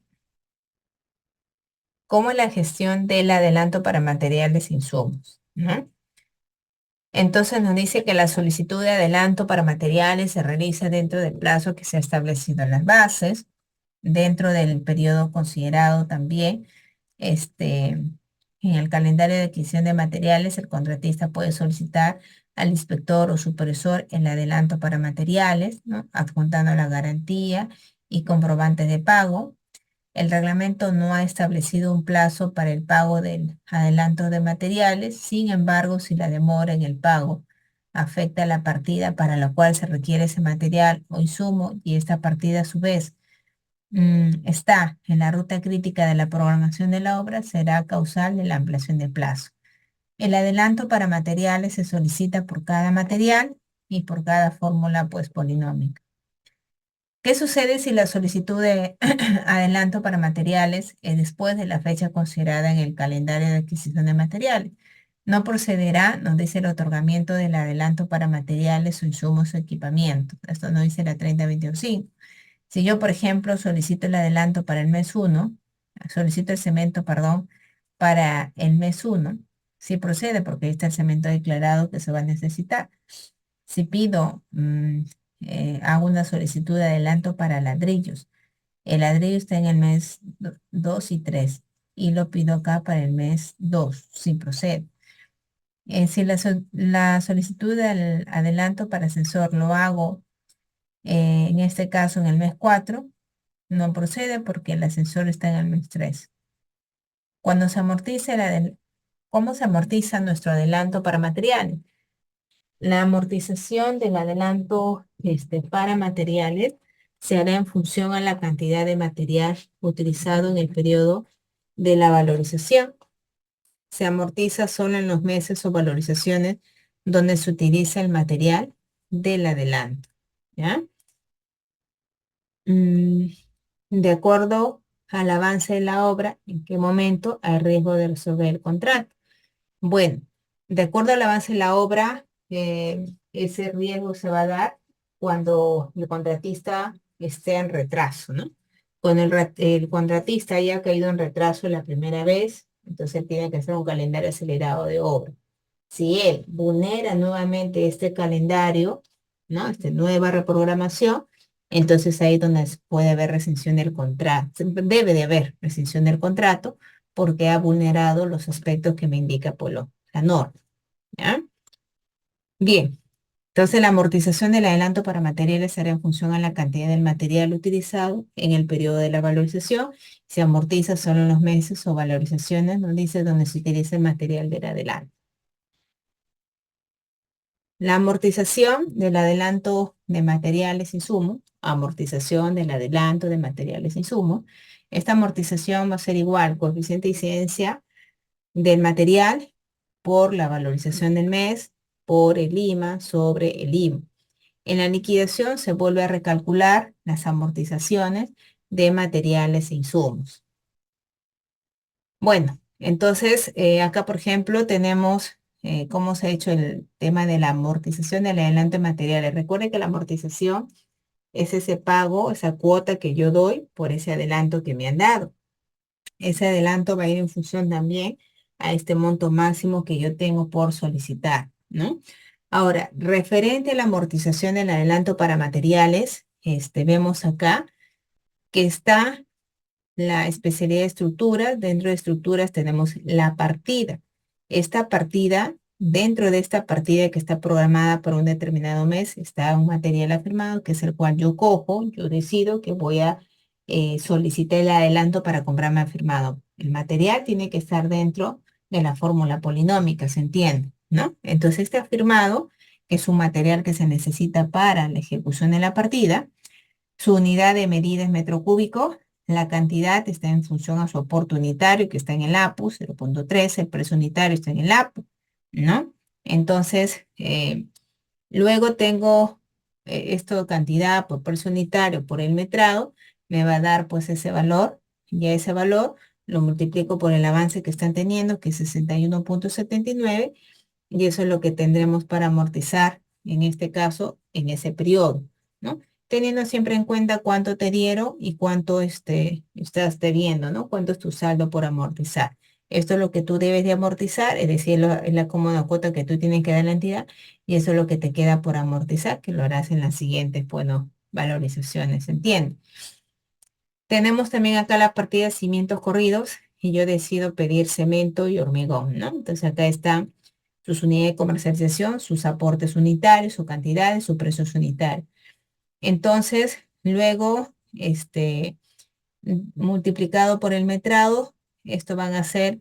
¿cómo es la gestión del adelanto para materiales e insumos? ¿No? Entonces nos dice que la solicitud de adelanto para materiales se realiza dentro del plazo que se ha establecido en las bases, dentro del periodo considerado también. En el calendario de adquisición de materiales, el contratista puede solicitar al inspector o supervisor el adelanto para materiales, ¿no? Adjuntando la garantía y comprobante de pago. El reglamento no ha establecido un plazo para el pago del adelanto de materiales. Sin embargo, si la demora en el pago afecta la partida para la cual se requiere ese material o insumo, y esta partida a su vez está en la ruta crítica de la programación de la obra, será causal de la ampliación de plazo. El adelanto para materiales se solicita por cada material y por cada fórmula pues polinómica. ¿Qué sucede si la solicitud de adelanto para materiales es después de la fecha considerada en el calendario de adquisición de materiales? No procederá, nos dice el otorgamiento del adelanto para materiales o insumos o equipamientos. Esto nos dice la 3025. Si yo, por ejemplo, solicito el adelanto para el mes uno, solicito el cemento, perdón, para el mes uno, sí procede porque ahí está el cemento declarado que se va a necesitar. Si pido, hago una solicitud de adelanto para ladrillos. El ladrillo está en el mes 2 y 3 y lo pido acá para el mes 2, sí procede. Si la solicitud de adelanto para ascensor lo hago, en este caso en el mes 4, no procede porque el ascensor está en el mes 3. Cuando se amortiza ¿cómo se amortiza nuestro adelanto para materiales? La amortización del adelanto para materiales se hará en función a la cantidad de material utilizado en el periodo de la valorización. Se amortiza solo en los meses o valorizaciones donde se utiliza el material del adelanto, ¿ya? Mm, de acuerdo al avance de la obra, en qué momento hay riesgo de resolver el contrato. Bueno, de acuerdo al avance de la obra, ese riesgo se va a dar cuando el contratista esté en retraso, ¿no? Cuando el contratista haya caído en retraso la primera vez, entonces él tiene que hacer un calendario acelerado de obra. Si él vulnera nuevamente este calendario, ¿no? Esta nueva reprogramación, entonces ahí es donde puede haber rescisión del contrato. Debe de haber rescisión del contrato porque ha vulnerado los aspectos que me indica Polo, la norma, ¿ya? Bien, entonces la amortización del adelanto para materiales será en función a la cantidad del material utilizado en el periodo de la valorización. Se amortiza solo en los meses o valorizaciones, nos dice donde se utiliza el material del adelanto. La amortización del adelanto de materiales e insumos, amortización del adelanto de materiales e insumos. Esta amortización va a ser igual coeficiente de incidencia del material por la valorización del mes por el IMA sobre el IMU. En la liquidación se vuelve a recalcular las amortizaciones de materiales e insumos. Bueno, entonces acá, por ejemplo, tenemos cómo se ha hecho el tema de la amortización del adelanto de materiales. Recuerde que la amortización es ese pago, esa cuota que yo doy por ese adelanto que me han dado. Ese adelanto va a ir en función también a este monto máximo que yo tengo por solicitar, ¿no? Ahora, referente a la amortización del adelanto para materiales, vemos acá que está la especialidad de estructuras. Dentro de estructuras tenemos la partida. Esta partida, dentro de esta partida que está programada para un determinado mes, está un material afirmado, que es el cual yo cojo, yo decido que voy a solicitar el adelanto para comprarme afirmado. El material tiene que estar dentro de la fórmula polinómica, ¿se entiende? ¿No? Entonces, este afirmado, que es un material que se necesita para la ejecución de la partida, su unidad de medida es metro cúbico. La cantidad está en función a su aporte unitario, que está en el APU, 0.3. El precio unitario está en el APU, ¿no? Entonces, luego tengo esto cantidad por precio unitario por el metrado, me va a dar pues ese valor, y a ese valor lo multiplico por el avance que están teniendo, que es 61.79, y eso es lo que tendremos para amortizar, en este caso, en ese periodo, ¿no? Teniendo siempre en cuenta cuánto te dieron y cuánto estás debiendo, ¿no? Cuánto es tu saldo por amortizar. Esto es lo que tú debes de amortizar, es decir, es la cómoda cuota que tú tienes que dar a la entidad, y eso es lo que te queda por amortizar, que lo harás en las siguientes, bueno, valorizaciones, ¿entiendes? Tenemos también acá la partida de cimientos corridos, y yo decido pedir cemento y hormigón, ¿no? Entonces acá están sus unidades de comercialización, sus aportes unitarios, su cantidad y su precio unitario. Entonces, luego, multiplicado por el metrado, esto van a ser,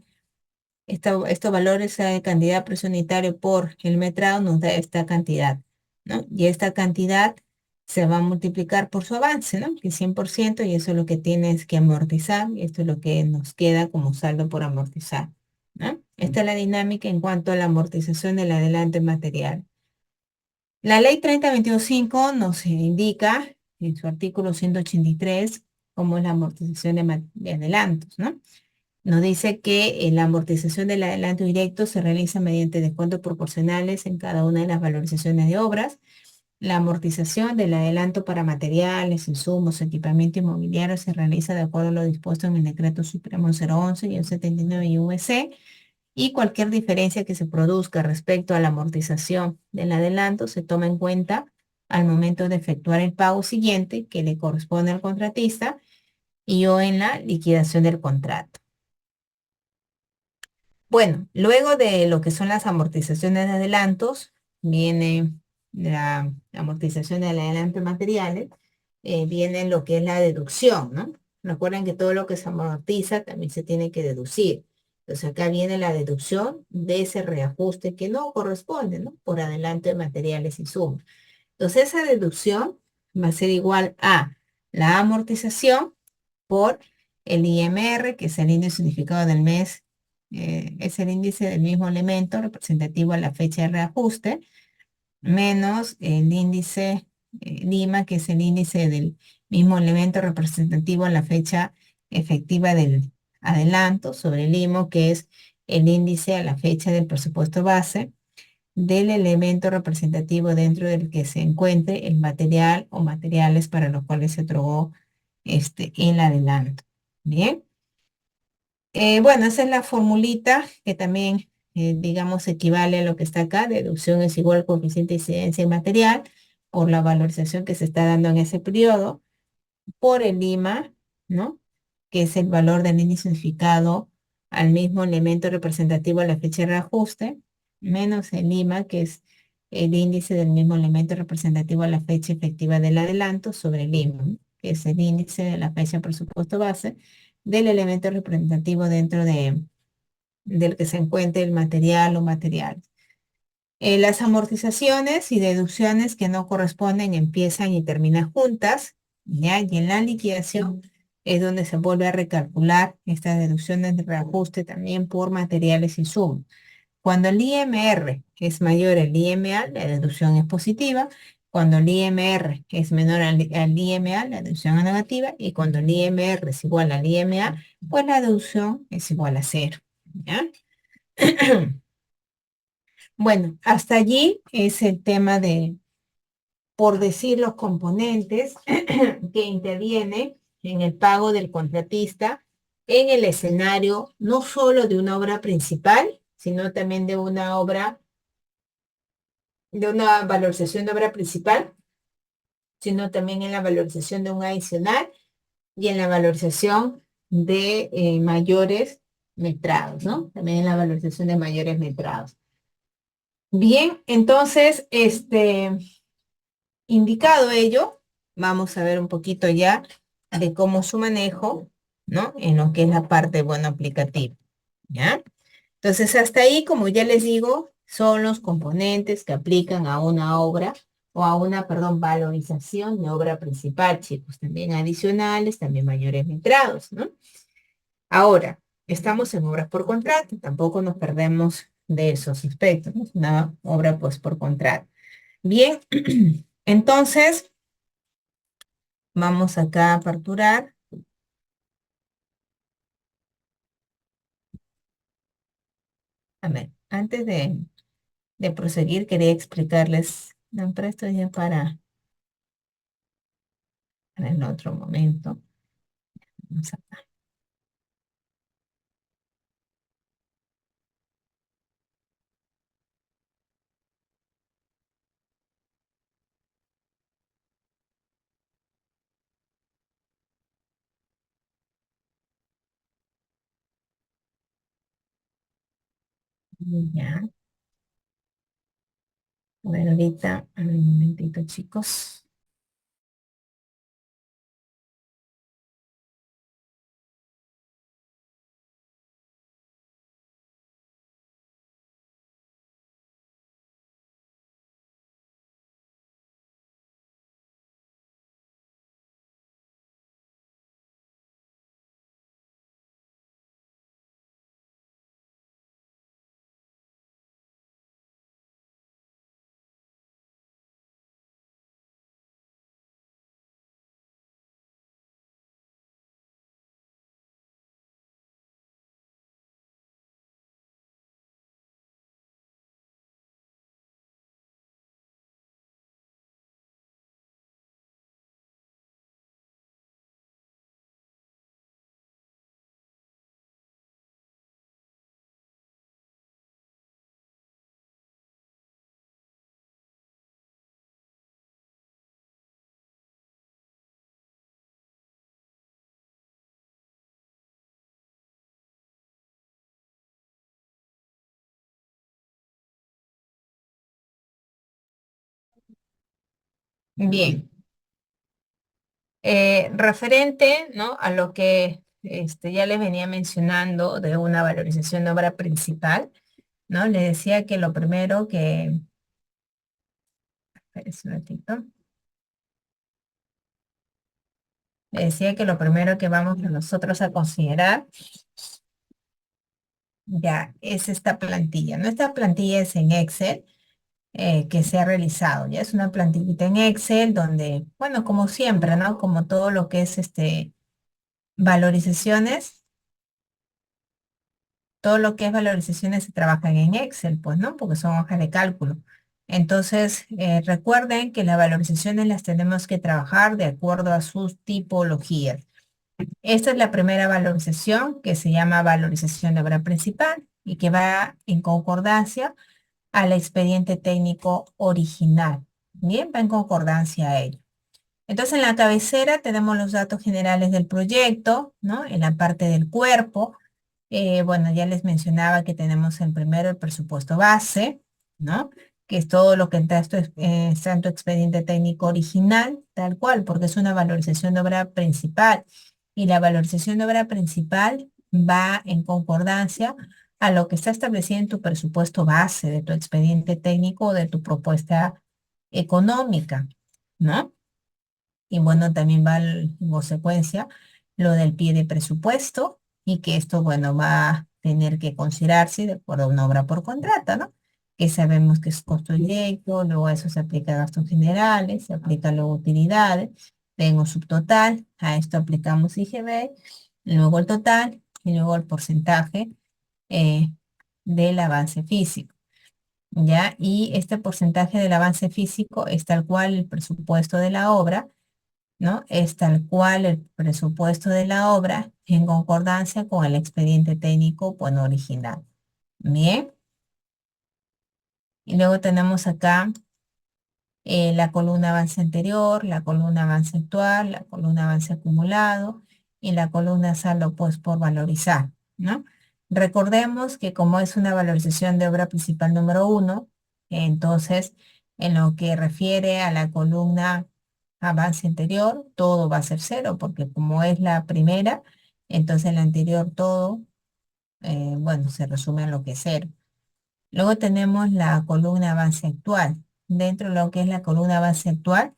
estos valores de cantidad precio unitario por el metrado nos da esta cantidad, ¿no? Y esta cantidad se va a multiplicar por su avance, ¿no? Que es 100%, y eso es lo que tienes que amortizar, y esto es lo que nos queda como saldo por amortizar, ¿no? Esta es la dinámica en cuanto a la amortización del adelanto material. La ley 3022.5 nos indica en su artículo 183 cómo es la amortización de adelantos, ¿no? Nos dice que la amortización del adelanto directo se realiza mediante descuentos proporcionales en cada una de las valorizaciones de obras. La amortización del adelanto para materiales, insumos, equipamiento inmobiliario se realiza de acuerdo a lo dispuesto en el Decreto Supremo 011 y el 79 y UC, y cualquier diferencia que se produzca respecto a la amortización del adelanto se toma en cuenta al momento de efectuar el pago siguiente que le corresponde al contratista y o en la liquidación del contrato. Bueno, luego de lo que son las amortizaciones de adelantos, viene la amortización del adelanto de materiales, viene lo que es la deducción, ¿no? Recuerden que todo lo que se amortiza también se tiene que deducir. Entonces acá viene la deducción de ese reajuste que no corresponde, ¿no? Por adelanto de materiales y insumos. Entonces esa deducción va a ser igual a la amortización por el IMR, que es el índice unificado del mes, es el índice del mismo elemento representativo a la fecha de reajuste, menos el índice Lima, que es el índice del mismo elemento representativo a la fecha efectiva del adelanto, sobre el IMO, que es el índice a la fecha del presupuesto base del elemento representativo dentro del que se encuentre el material o materiales para los cuales se otorgó el adelanto. Bien. Bueno, esa es la formulita que también, digamos, equivale a lo que está acá. Deducción es igual al coeficiente de incidencia en material por la valorización que se está dando en ese periodo, por el IMA, ¿no? Que es el valor del índice unificado al mismo elemento representativo a la fecha de reajuste, menos el IMA, que es el índice del mismo elemento representativo a la fecha efectiva del adelanto sobre el IMA, ¿no? Que es el índice de la fecha presupuesto base del elemento representativo dentro del que se encuentre el material o material. Las amortizaciones y deducciones que no corresponden empiezan y terminan juntas, ¿ya? Y en la liquidación es donde se vuelve a recalcular estas deducciones de reajuste también por materiales y insumos. Cuando el IMR es mayor al IMA, la deducción es positiva. Cuando el IMR es menor al IMA, la deducción es negativa. Y cuando el IMR es igual al IMA, pues la deducción es igual a cero, ¿ya? Bueno, hasta allí es el tema de, por decir, los componentes que intervienen en el pago del contratista en el escenario no solo de una obra principal, sino también de una valorización de obra principal, sino también en la valorización de un adicional y en la valorización de mayores metrados, ¿no? También en la valorización de mayores metrados. Bien, entonces, indicado ello, vamos a ver un poquito ya de cómo su manejo, ¿no? En lo que es la parte, bueno, aplicativa, ¿ya? Entonces, hasta ahí, como ya les digo, son los componentes que aplican a una obra o a una, perdón, valorización de obra principal, chicos, también adicionales, también mayores metrados, ¿no? Ahora, estamos en obras por contrato, tampoco nos perdemos de esos aspectos, ¿no? Es una obra, pues, por contrato. Bien, entonces, vamos acá a aperturar. A ver, antes de proseguir, quería explicarles, no, pero esto ya para en otro momento. Vamos a- Ya, a ver, ahorita, a ver, un momentito, chicos. Bien, referente, ¿no? A lo que ya les venía mencionando de una valorización de obra principal, ¿no? Les decía que lo primero que, espérense un ratito. Les decía que lo primero que vamos nosotros a considerar ya es esta plantilla, ¿no? Esta plantilla es en Excel que se ha realizado, ya es una plantillita en Excel donde, bueno, como siempre, ¿no? Como todo lo que es valorizaciones, todo lo que es valorizaciones se trabajan en Excel, pues, ¿no? Porque son hojas de cálculo. Entonces, recuerden que las valorizaciones las tenemos que trabajar de acuerdo a sus tipologías. Esta es la primera valorización que se llama valorización de obra principal y que va en concordancia al expediente técnico original. Bien, va en concordancia a ello. Entonces, en la cabecera tenemos los datos generales del proyecto, ¿no? En la parte del cuerpo, bueno, ya les mencionaba que tenemos en primero el presupuesto base, ¿no? Que es todo lo que está en tu expediente técnico original, tal cual, porque es una valorización de obra principal. Y la valorización de obra principal va en concordancia a lo que está establecido en tu presupuesto base, de tu expediente técnico o de tu propuesta económica, ¿no? Y bueno, también va en consecuencia lo del pie de presupuesto y que esto, bueno, va a tener que considerarse de acuerdo a una obra por contrato, ¿no? Que sabemos que es costo directo, luego a eso se aplica gastos generales, se aplica luego utilidades, tengo subtotal, a esto aplicamos IGB, luego el total y luego el porcentaje eh, del avance físico. ¿Ya? Y este porcentaje del avance físico es tal cual el presupuesto de la obra, ¿no? Es tal cual el presupuesto de la obra en concordancia con el expediente técnico, bueno, original. Bien, y luego tenemos acá la columna avance anterior, la columna avance actual, la columna avance acumulado y la columna saldo pues por valorizar, ¿no? Recordemos que como es una valorización de obra principal número uno, entonces en lo que refiere a la columna avance anterior, todo va a ser cero, porque como es la primera, entonces la anterior todo, bueno, se resume en lo que es cero. Luego tenemos la columna base actual. Dentro de lo que es la columna base actual,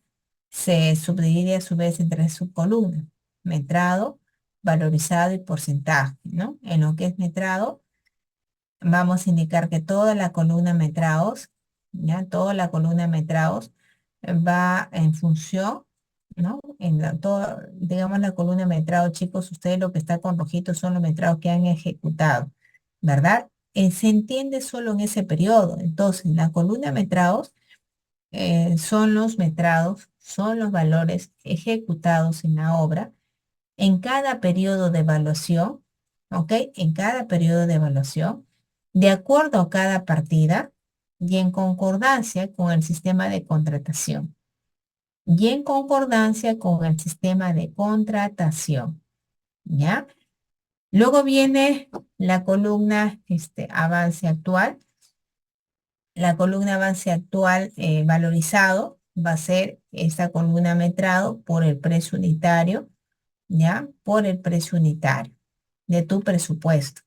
se subdivide a su vez en tres subcolumnas: metrado, valorizado y porcentaje, ¿no? En lo que es metrado, vamos a indicar que toda la columna metrados, ¿ya? Toda la columna metrados va en función, ¿no? Digamos la columna metrado, chicos, ustedes lo que está con rojito son los metrados que han ejecutado, ¿verdad? Se entiende solo en ese periodo. Entonces, la columna metrados son los metrados, son los valores ejecutados en la obra en cada periodo de evaluación, ¿ok? En cada periodo de evaluación, de acuerdo a cada partida y en concordancia con el sistema de contratación. Y en concordancia con el sistema de contratación, ¿ya? Luego viene la columna avance actual. La columna avance actual valorizado va a ser esta columna metrado por el precio unitario, ¿ya? Por el precio unitario de tu presupuesto.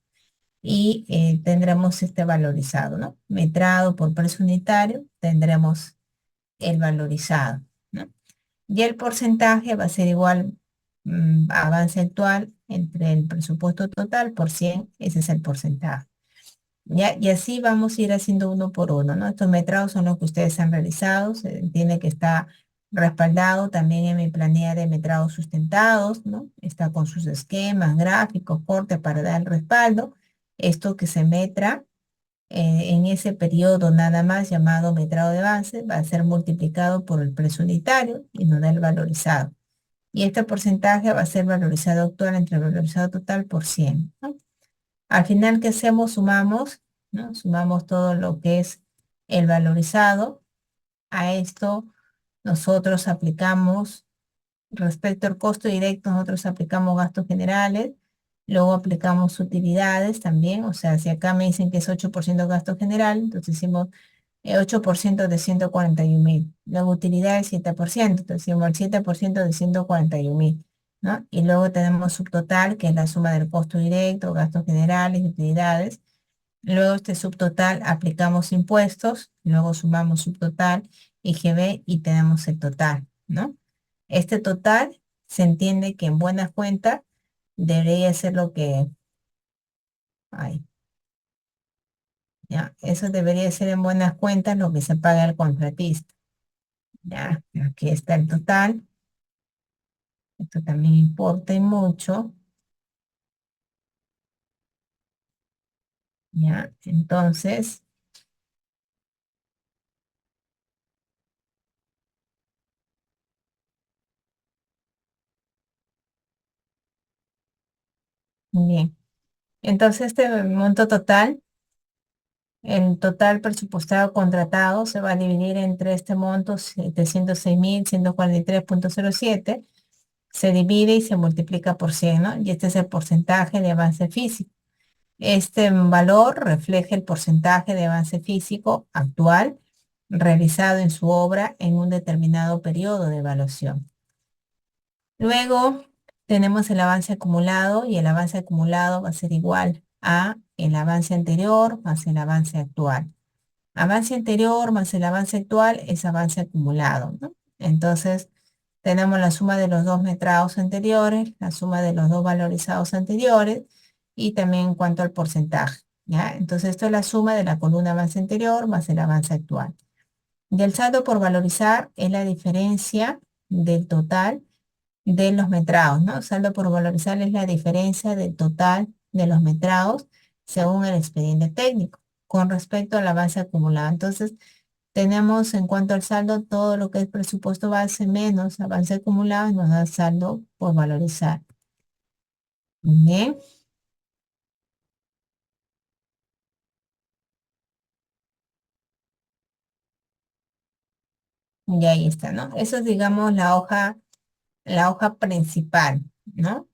Y tendremos este valorizado, ¿no? Metrado por precio unitario, tendremos el valorizado, ¿no? Y el porcentaje va a ser igual avance actual entre el presupuesto total por 100, ese es el porcentaje. ¿Ya? Y así vamos a ir haciendo uno por uno, ¿no? Estos metrados son los que ustedes han realizado, se entiende que está respaldado también en mi planilla de metrados sustentados, ¿no? Está con sus esquemas, gráficos, cortes para dar el respaldo. Esto que se metra en ese periodo nada más llamado metrado de avance va a ser multiplicado por el precio unitario y nos da el valorizado. Y este porcentaje va a ser valorizado actual entre el valorizado total por 100, ¿no? Al final, ¿qué hacemos? Sumamos, ¿no? Sumamos todo lo que es el valorizado. A esto nosotros aplicamos, respecto al costo directo, nosotros aplicamos gastos generales, luego aplicamos utilidades también, o sea, si acá me dicen que es 8% gasto general, entonces hicimos 8% de 141.000. Luego utilidades 7%, entonces hicimos el 7% de 141.000. ¿No? Y luego tenemos subtotal, que es la suma del costo directo, gastos generales y utilidades. Luego este subtotal aplicamos impuestos, luego sumamos subtotal, IGB y tenemos el total, ¿no? Este total se entiende que en buenas cuentas debería ser lo que hay, ¿ya? Eso debería ser en buenas cuentas lo que se paga al contratista, ¿ya? Aquí está el total, esto también importa y mucho, ¿ya? Entonces, Bien. Entonces, este monto total, el total presupuestado contratado se va a dividir entre este monto, 706.143.07, se divide y se multiplica por 100, ¿no? Y este es el porcentaje de avance físico. Este valor refleja el porcentaje de avance físico actual realizado en su obra en un determinado periodo de evaluación. Luego tenemos el avance acumulado y el avance acumulado va a ser igual a el avance anterior más el avance actual. Avance anterior más el avance actual es avance acumulado, ¿no? Entonces tenemos la suma de los dos metrados anteriores, la suma de los dos valorizados anteriores y también en cuanto al porcentaje, ¿ya? Entonces esto es la suma de la columna avance anterior más el avance actual. Y el saldo por valorizar es la diferencia del total de los metrados, ¿no? Saldo por valorizar es la diferencia del total de los metrados según el expediente técnico con respecto al avance acumulado. Entonces, tenemos en cuanto al saldo todo lo que es presupuesto base menos avance acumulado y nos da saldo por valorizar. Bien, y ahí está, ¿no? Eso es, digamos, la hoja principal, ¿no?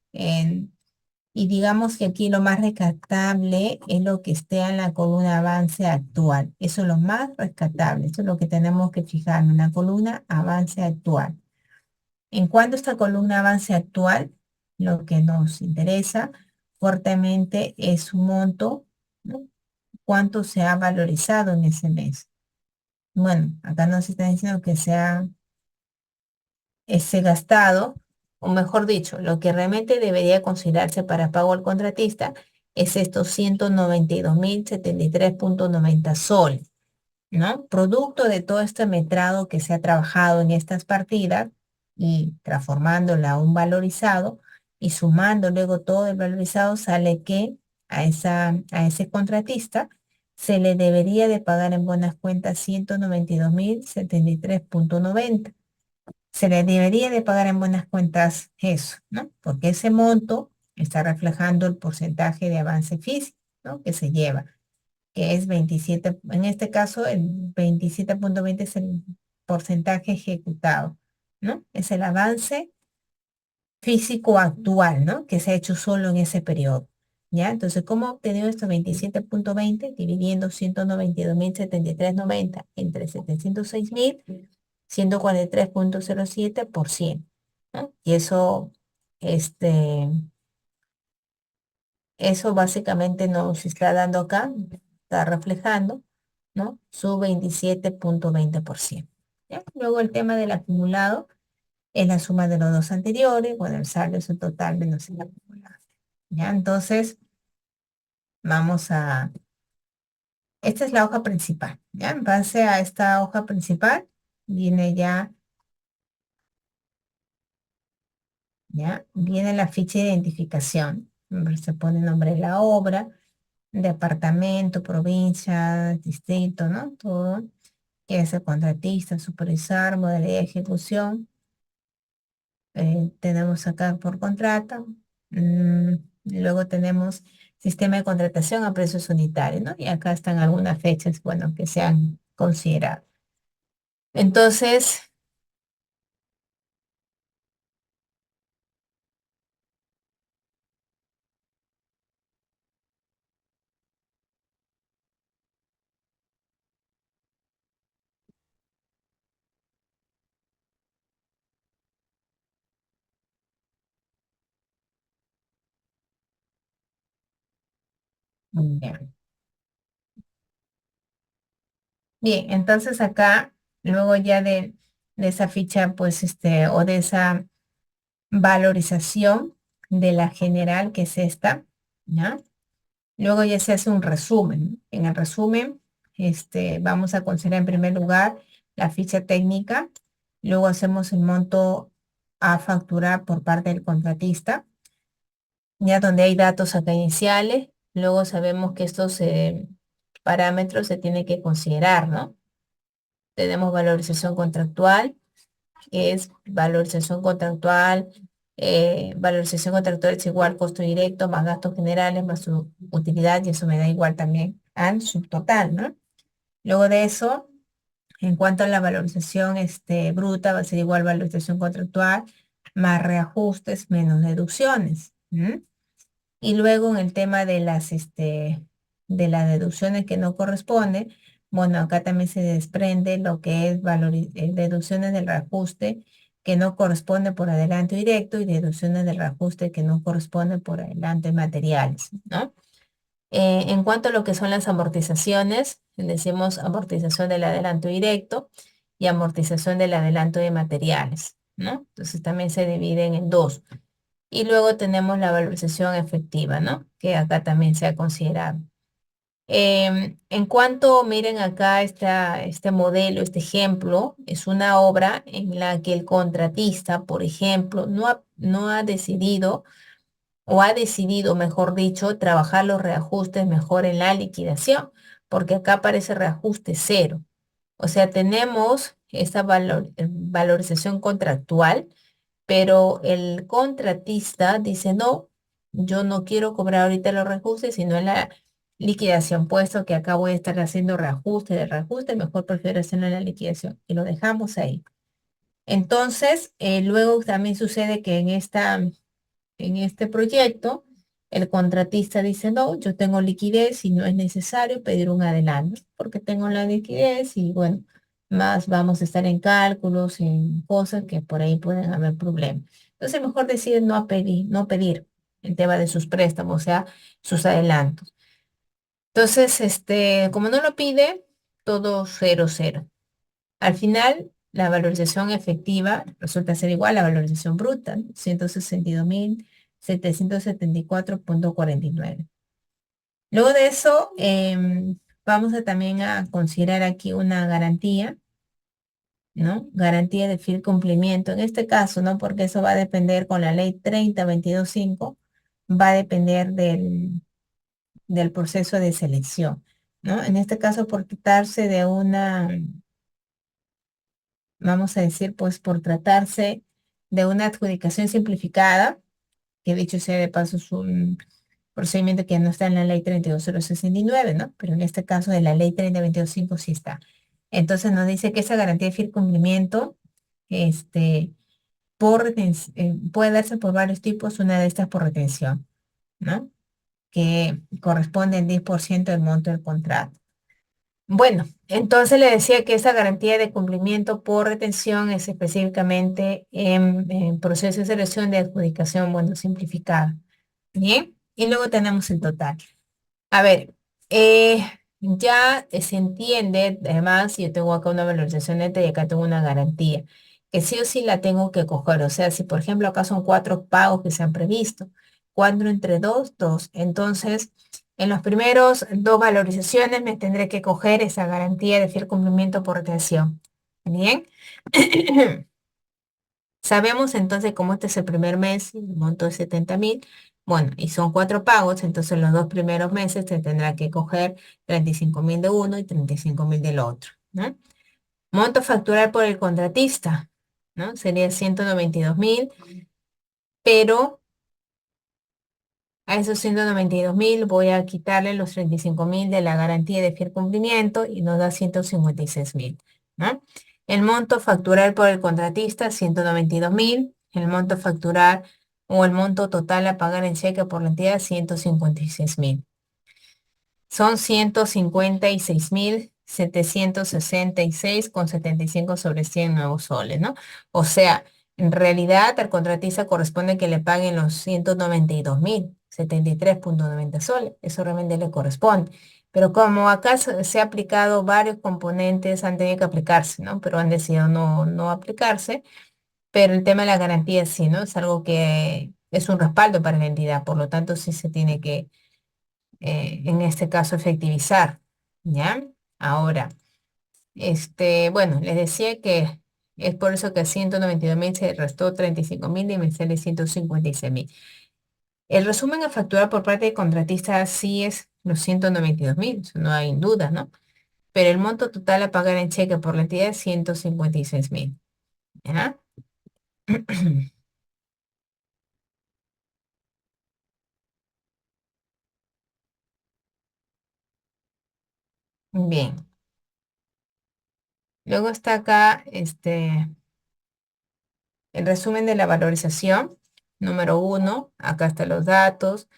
Y digamos que aquí lo más rescatable es lo que esté en la columna avance actual. Eso es lo más rescatable. Eso es lo que tenemos que fijar en la columna avance actual. En cuanto a esta columna avance actual, lo que nos interesa fuertemente es su monto, ¿no? Cuánto se ha valorizado en ese mes. Bueno, acá nos está diciendo que se ha ese gastado, o mejor dicho, lo que realmente debería considerarse para pago al contratista es estos 192.073.90 soles, ¿no? Producto de todo este metrado que se ha trabajado en estas partidas y transformándola a un valorizado y sumando luego todo el valorizado, sale que a ese contratista se le debería de pagar en buenas cuentas 192.073.90. Se le debería de pagar en buenas cuentas eso, ¿no? Porque ese monto está reflejando el porcentaje de avance físico, ¿no? Que se lleva, que es 27, en este caso el 27.20 es el porcentaje ejecutado, ¿no? Es el avance físico actual, ¿no? Que se ha hecho solo en ese periodo, ¿ya? Entonces, ¿cómo he obtenido estos 27.20? Dividiendo 192.073.90 entre 706.143.07 por 100, ¿no? Y eso, este, eso básicamente nos está dando acá, está reflejando, ¿no? Su 27.20%. ¿Ya? Luego el tema del acumulado es la suma de los dos anteriores, bueno, el saldo es el total menos el acumulado. ¿Ya? Entonces, vamos a, esta es la hoja principal, ¿ya? En base a esta hoja principal, viene ya, ¿ya? Viene la ficha de identificación, donde se pone el nombre de la obra, departamento, provincia, distrito, ¿no? Todo, que es el contratista, supervisor, modalidad de ejecución. Tenemos acá por contrato. mm, Luego tenemos sistema de contratación a precios unitarios, ¿no? Y acá están algunas fechas, bueno, que se han considerado. Entonces, bien, bien, entonces acá, luego ya de esa ficha, pues, o de esa valorización de la general, que es esta, ¿ya? Luego ya se hace un resumen. En el resumen, vamos a considerar en primer lugar la ficha técnica, luego hacemos el monto a facturar por parte del contratista, ya donde hay datos acá iniciales, luego sabemos que estos parámetros se tienen que considerar, ¿no? Tenemos valorización contractual, que es valorización contractual valorización contractual es igual costo directo más gastos generales más su utilidad y eso me da igual también al subtotal, ¿no? Luego de eso, en cuanto a la valorización bruta, va a ser igual valorización contractual más reajustes menos deducciones. ¿M? Y luego en el tema de las deducciones que no corresponde, bueno, acá también se desprende lo que es deducciones del reajuste que no corresponde por adelanto directo y deducciones del reajuste que no corresponde por adelanto de materiales, ¿no? En cuanto a lo que son las amortizaciones, decimos amortización del adelanto directo y amortización del adelanto de materiales, ¿no? Entonces también se dividen en dos. Y luego tenemos la valorización efectiva, ¿no? Que acá también se ha considerado. En cuanto, miren acá este modelo, este ejemplo, es una obra en la que el contratista, por ejemplo, no ha decidido, o ha decidido, mejor dicho, trabajar los reajustes mejor en la liquidación, porque acá aparece reajuste cero. O sea, tenemos esta valorización contractual, pero el contratista dice, no, yo no quiero cobrar ahorita los reajustes, sino en la liquidación, puesto que acá voy a estar haciendo reajuste de reajuste, mejor prefiero hacerlo en la liquidación y lo dejamos ahí. Entonces, luego también sucede que en este proyecto, el contratista dice, no, yo tengo liquidez y no es necesario pedir un adelanto, porque tengo la liquidez y bueno, más vamos a estar en cálculos, en cosas que por ahí pueden haber problemas. Entonces, mejor decide no pedir el tema de sus préstamos, o sea, sus adelantos. Entonces, como no lo pide, todo cero, cero. Al final, la valorización efectiva resulta ser igual a la valorización bruta, ¿no? 162.774,49. Luego de eso, vamos a también a considerar aquí una garantía, ¿no? Garantía de fiel cumplimiento. En este caso, ¿no? Porque eso va a depender con la ley 30.22.5, va a depender del proceso de selección, ¿no? En este caso, por tratarse de vamos a decir, pues por tratarse de una adjudicación simplificada, que dicho sea de paso es un procedimiento que no está en la ley 32.069, ¿no? Pero en este caso de la ley 30.22.5 sí está. Entonces nos dice que esa garantía de fiel cumplimiento este, puede darse por varios tipos, una de estas por retención, ¿no? Que corresponde al 10% del monto del contrato. Bueno, entonces le decía que esa garantía de cumplimiento por retención es específicamente en proceso de selección de adjudicación, bueno, simplificada. Bien, y luego tenemos el total. A ver, ya se entiende, además, yo tengo acá una valorización neta y acá tengo una garantía, que sí o sí la tengo que coger. O sea, si por ejemplo acá son cuatro pagos que se han previsto, cuatro entre dos, dos. Entonces, en los primeros dos valorizaciones me tendré que coger esa garantía de fiel cumplimiento por retención. Bien. Sabemos entonces cómo este es el primer mes, el monto de 70.000, bueno, y son cuatro pagos, entonces los dos primeros meses te tendrá que coger 35.000 de uno y 35.000 del otro, ¿no? Monto facturar por el contratista, ¿no? Sería 192.000, pero a esos 192.000 voy a quitarle los 35.000 de la garantía de fiel cumplimiento y nos da 156.000, ¿no? El monto facturar por el contratista, 192.000. El monto facturar o el monto total a pagar en cheque por la entidad, 156.000. Son 156.766,75 sobre 100 nuevos soles, ¿no? O sea, en realidad al contratista corresponde que le paguen los 192.073,90 soles. Eso realmente le corresponde. Pero como acá se ha aplicado varios componentes, han tenido que aplicarse, ¿no? Pero han decidido no aplicarse. Pero el tema de la garantía sí, ¿no? Es algo que es un respaldo para la entidad. Por lo tanto, sí se tiene que en este caso efectivizar, ¿ya? Ahora, bueno, les decía que es por eso que a 192.000 se restó 35.000 y me sale 156.000. El resumen a facturar por parte de contratista sí es los 192.000, eso no hay duda, ¿no? Pero el monto total a pagar en cheque por la entidad es 156.000, ¿ya? Bien. Luego está acá el resumen de la valorización. Número uno, acá están los datos.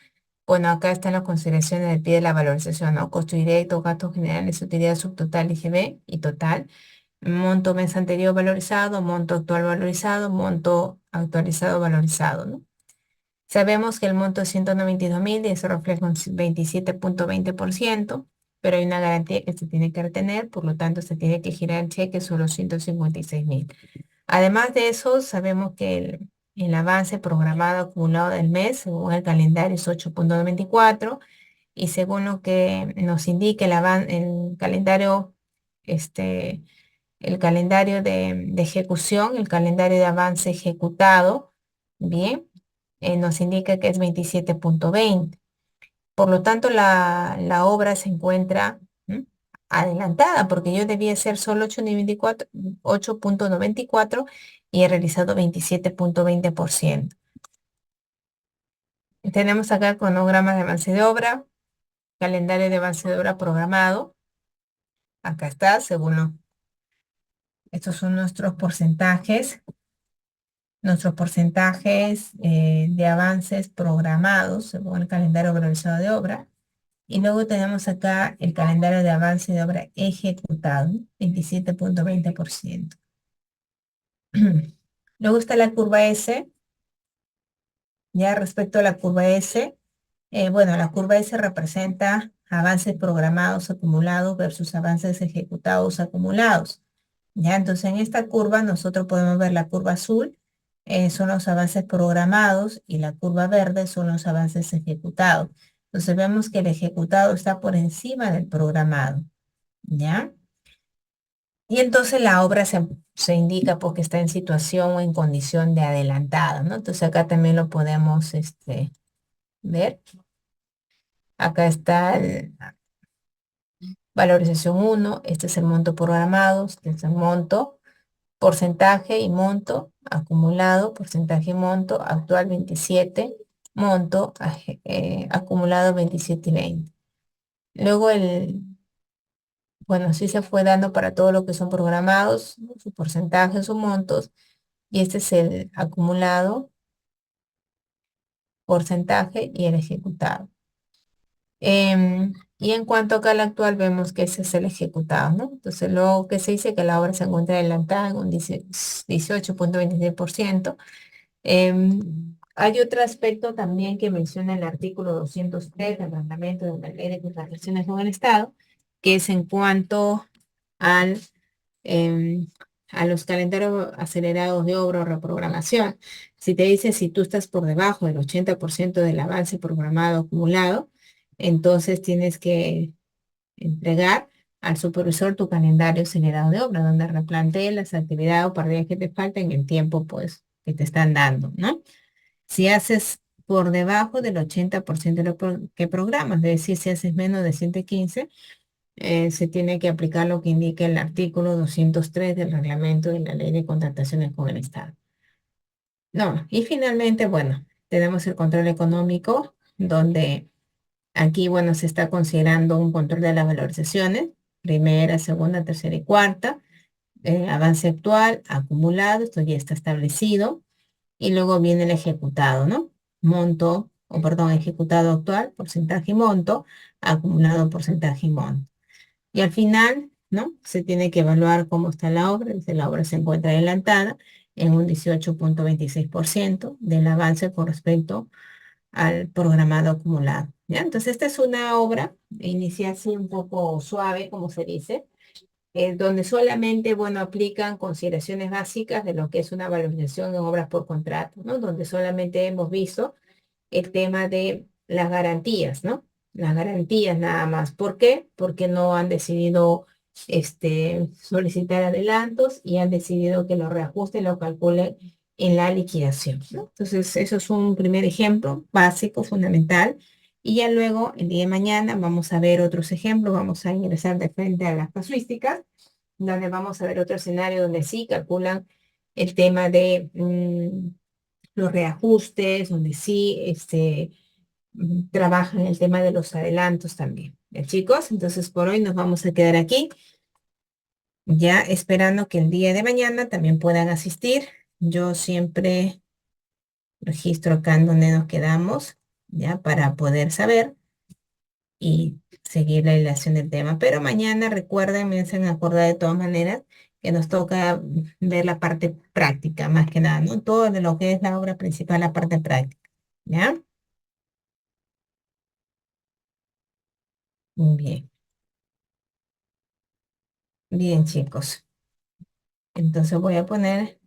Bueno, acá están las consideraciones del pie de la valorización, ¿no? Costo directo, gastos generales, utilidad subtotal, IGB y total. Monto mes anterior valorizado, monto actual valorizado, monto actualizado valorizado, ¿no? Sabemos que el monto es 192.000 y eso refleja un 27,20%, pero hay una garantía que se tiene que retener, por lo tanto se tiene que girar el cheque sobre los 156.000. Además de eso, sabemos que el avance programado acumulado del mes, según el calendario, es 8,94 y según lo que nos indica el calendario, este, el calendario de ejecución, el calendario de avance ejecutado, bien, nos indica que es 27,20. Por lo tanto, la obra se encuentra adelantada porque yo debía ser solo 8,94 y he realizado 27,20%. Tenemos acá cronogramas de avance de obra, calendario de avance de obra programado. Acá está, estos son nuestros porcentajes de avances programados según el calendario organizado de obra. Y luego tenemos acá el calendario de avance de obra ejecutado, 27,20%. Luego está la curva S. Ya respecto a la curva S, bueno, la curva S representa avances programados acumulados versus avances ejecutados acumulados. Ya, entonces en esta curva nosotros podemos ver la curva azul, son los avances programados y la curva verde son los avances ejecutados. Entonces vemos que el ejecutado está por encima del programado. ¿Ya? Y entonces la obra se indica porque está en situación o en condición de adelantada, ¿no? Entonces acá también lo podemos ver. Acá está valorización uno, este es el monto programado, este es el monto, porcentaje y monto, acumulado, porcentaje y monto, actual 27, monto, acumulado 27,20. Luego bueno, así se fue dando para todo lo que son programados, ¿no? Sus porcentajes, sus montos, y este es el acumulado, porcentaje y el ejecutado. Y en cuanto acá al actual, vemos que ese es el ejecutado, ¿no? Entonces, luego que se dice que la obra se encuentra adelantada en un 18,26%. Hay otro aspecto también que menciona el artículo 203 del reglamento de la ley de contrataciones con el Estado, que es en cuanto al, em, a los calendarios acelerados de obra o reprogramación. Si te dice si tú estás por debajo del 80% del avance programado acumulado, entonces tienes que entregar al supervisor tu calendario acelerado de obra, donde replantee las actividades o tareas que te faltan en el tiempo, pues, que te están dando, ¿no? Si haces por debajo del 80% de lo que programas, es decir, si haces menos de 115, se tiene que aplicar lo que indica el artículo 203 del reglamento de la ley de contrataciones con el Estado. No, y finalmente, bueno, tenemos el control económico, donde aquí, bueno, se está considerando un control de las valorizaciones, primera, segunda, tercera y cuarta, avance actual, acumulado, esto ya está establecido, y luego viene el ejecutado, ¿no? Monto, o perdón, ejecutado actual, porcentaje y monto, acumulado porcentaje y monto. Y al final, ¿no? Se tiene que evaluar cómo está la obra, dice la obra se encuentra adelantada en un 18,26% del avance con respecto al programado acumulado. ¿Ya? Entonces, esta es una obra, inicia así un poco suave, como se dice, donde solamente, bueno, aplican consideraciones básicas de lo que es una valorización en obras por contrato, ¿no? Donde solamente hemos visto el tema de las garantías, ¿no? Las garantías nada más. ¿Por qué? Porque no han decidido solicitar adelantos y han decidido que los reajusten lo calculen en la liquidación, ¿no? Entonces, eso es un primer ejemplo básico, fundamental. Y ya luego, el día de mañana, vamos a ver otros ejemplos, vamos a ingresar de frente a las casuísticas, donde vamos a ver otro escenario donde sí calculan el tema de los reajustes, donde sí trabajan el tema de los adelantos también. ¿Ya, chicos? Entonces por hoy nos vamos a quedar aquí, ya esperando que el día de mañana también puedan asistir. Yo siempre registro acá en donde nos quedamos, ya para poder saber y seguir la hilación del tema. Pero mañana recuerden, me hacen acordar de todas maneras que nos toca ver la parte práctica, más que nada, ¿no? Todo de lo que es la obra principal, la parte práctica. ¿Ya? Bien, bien, chicos. Entonces voy a poner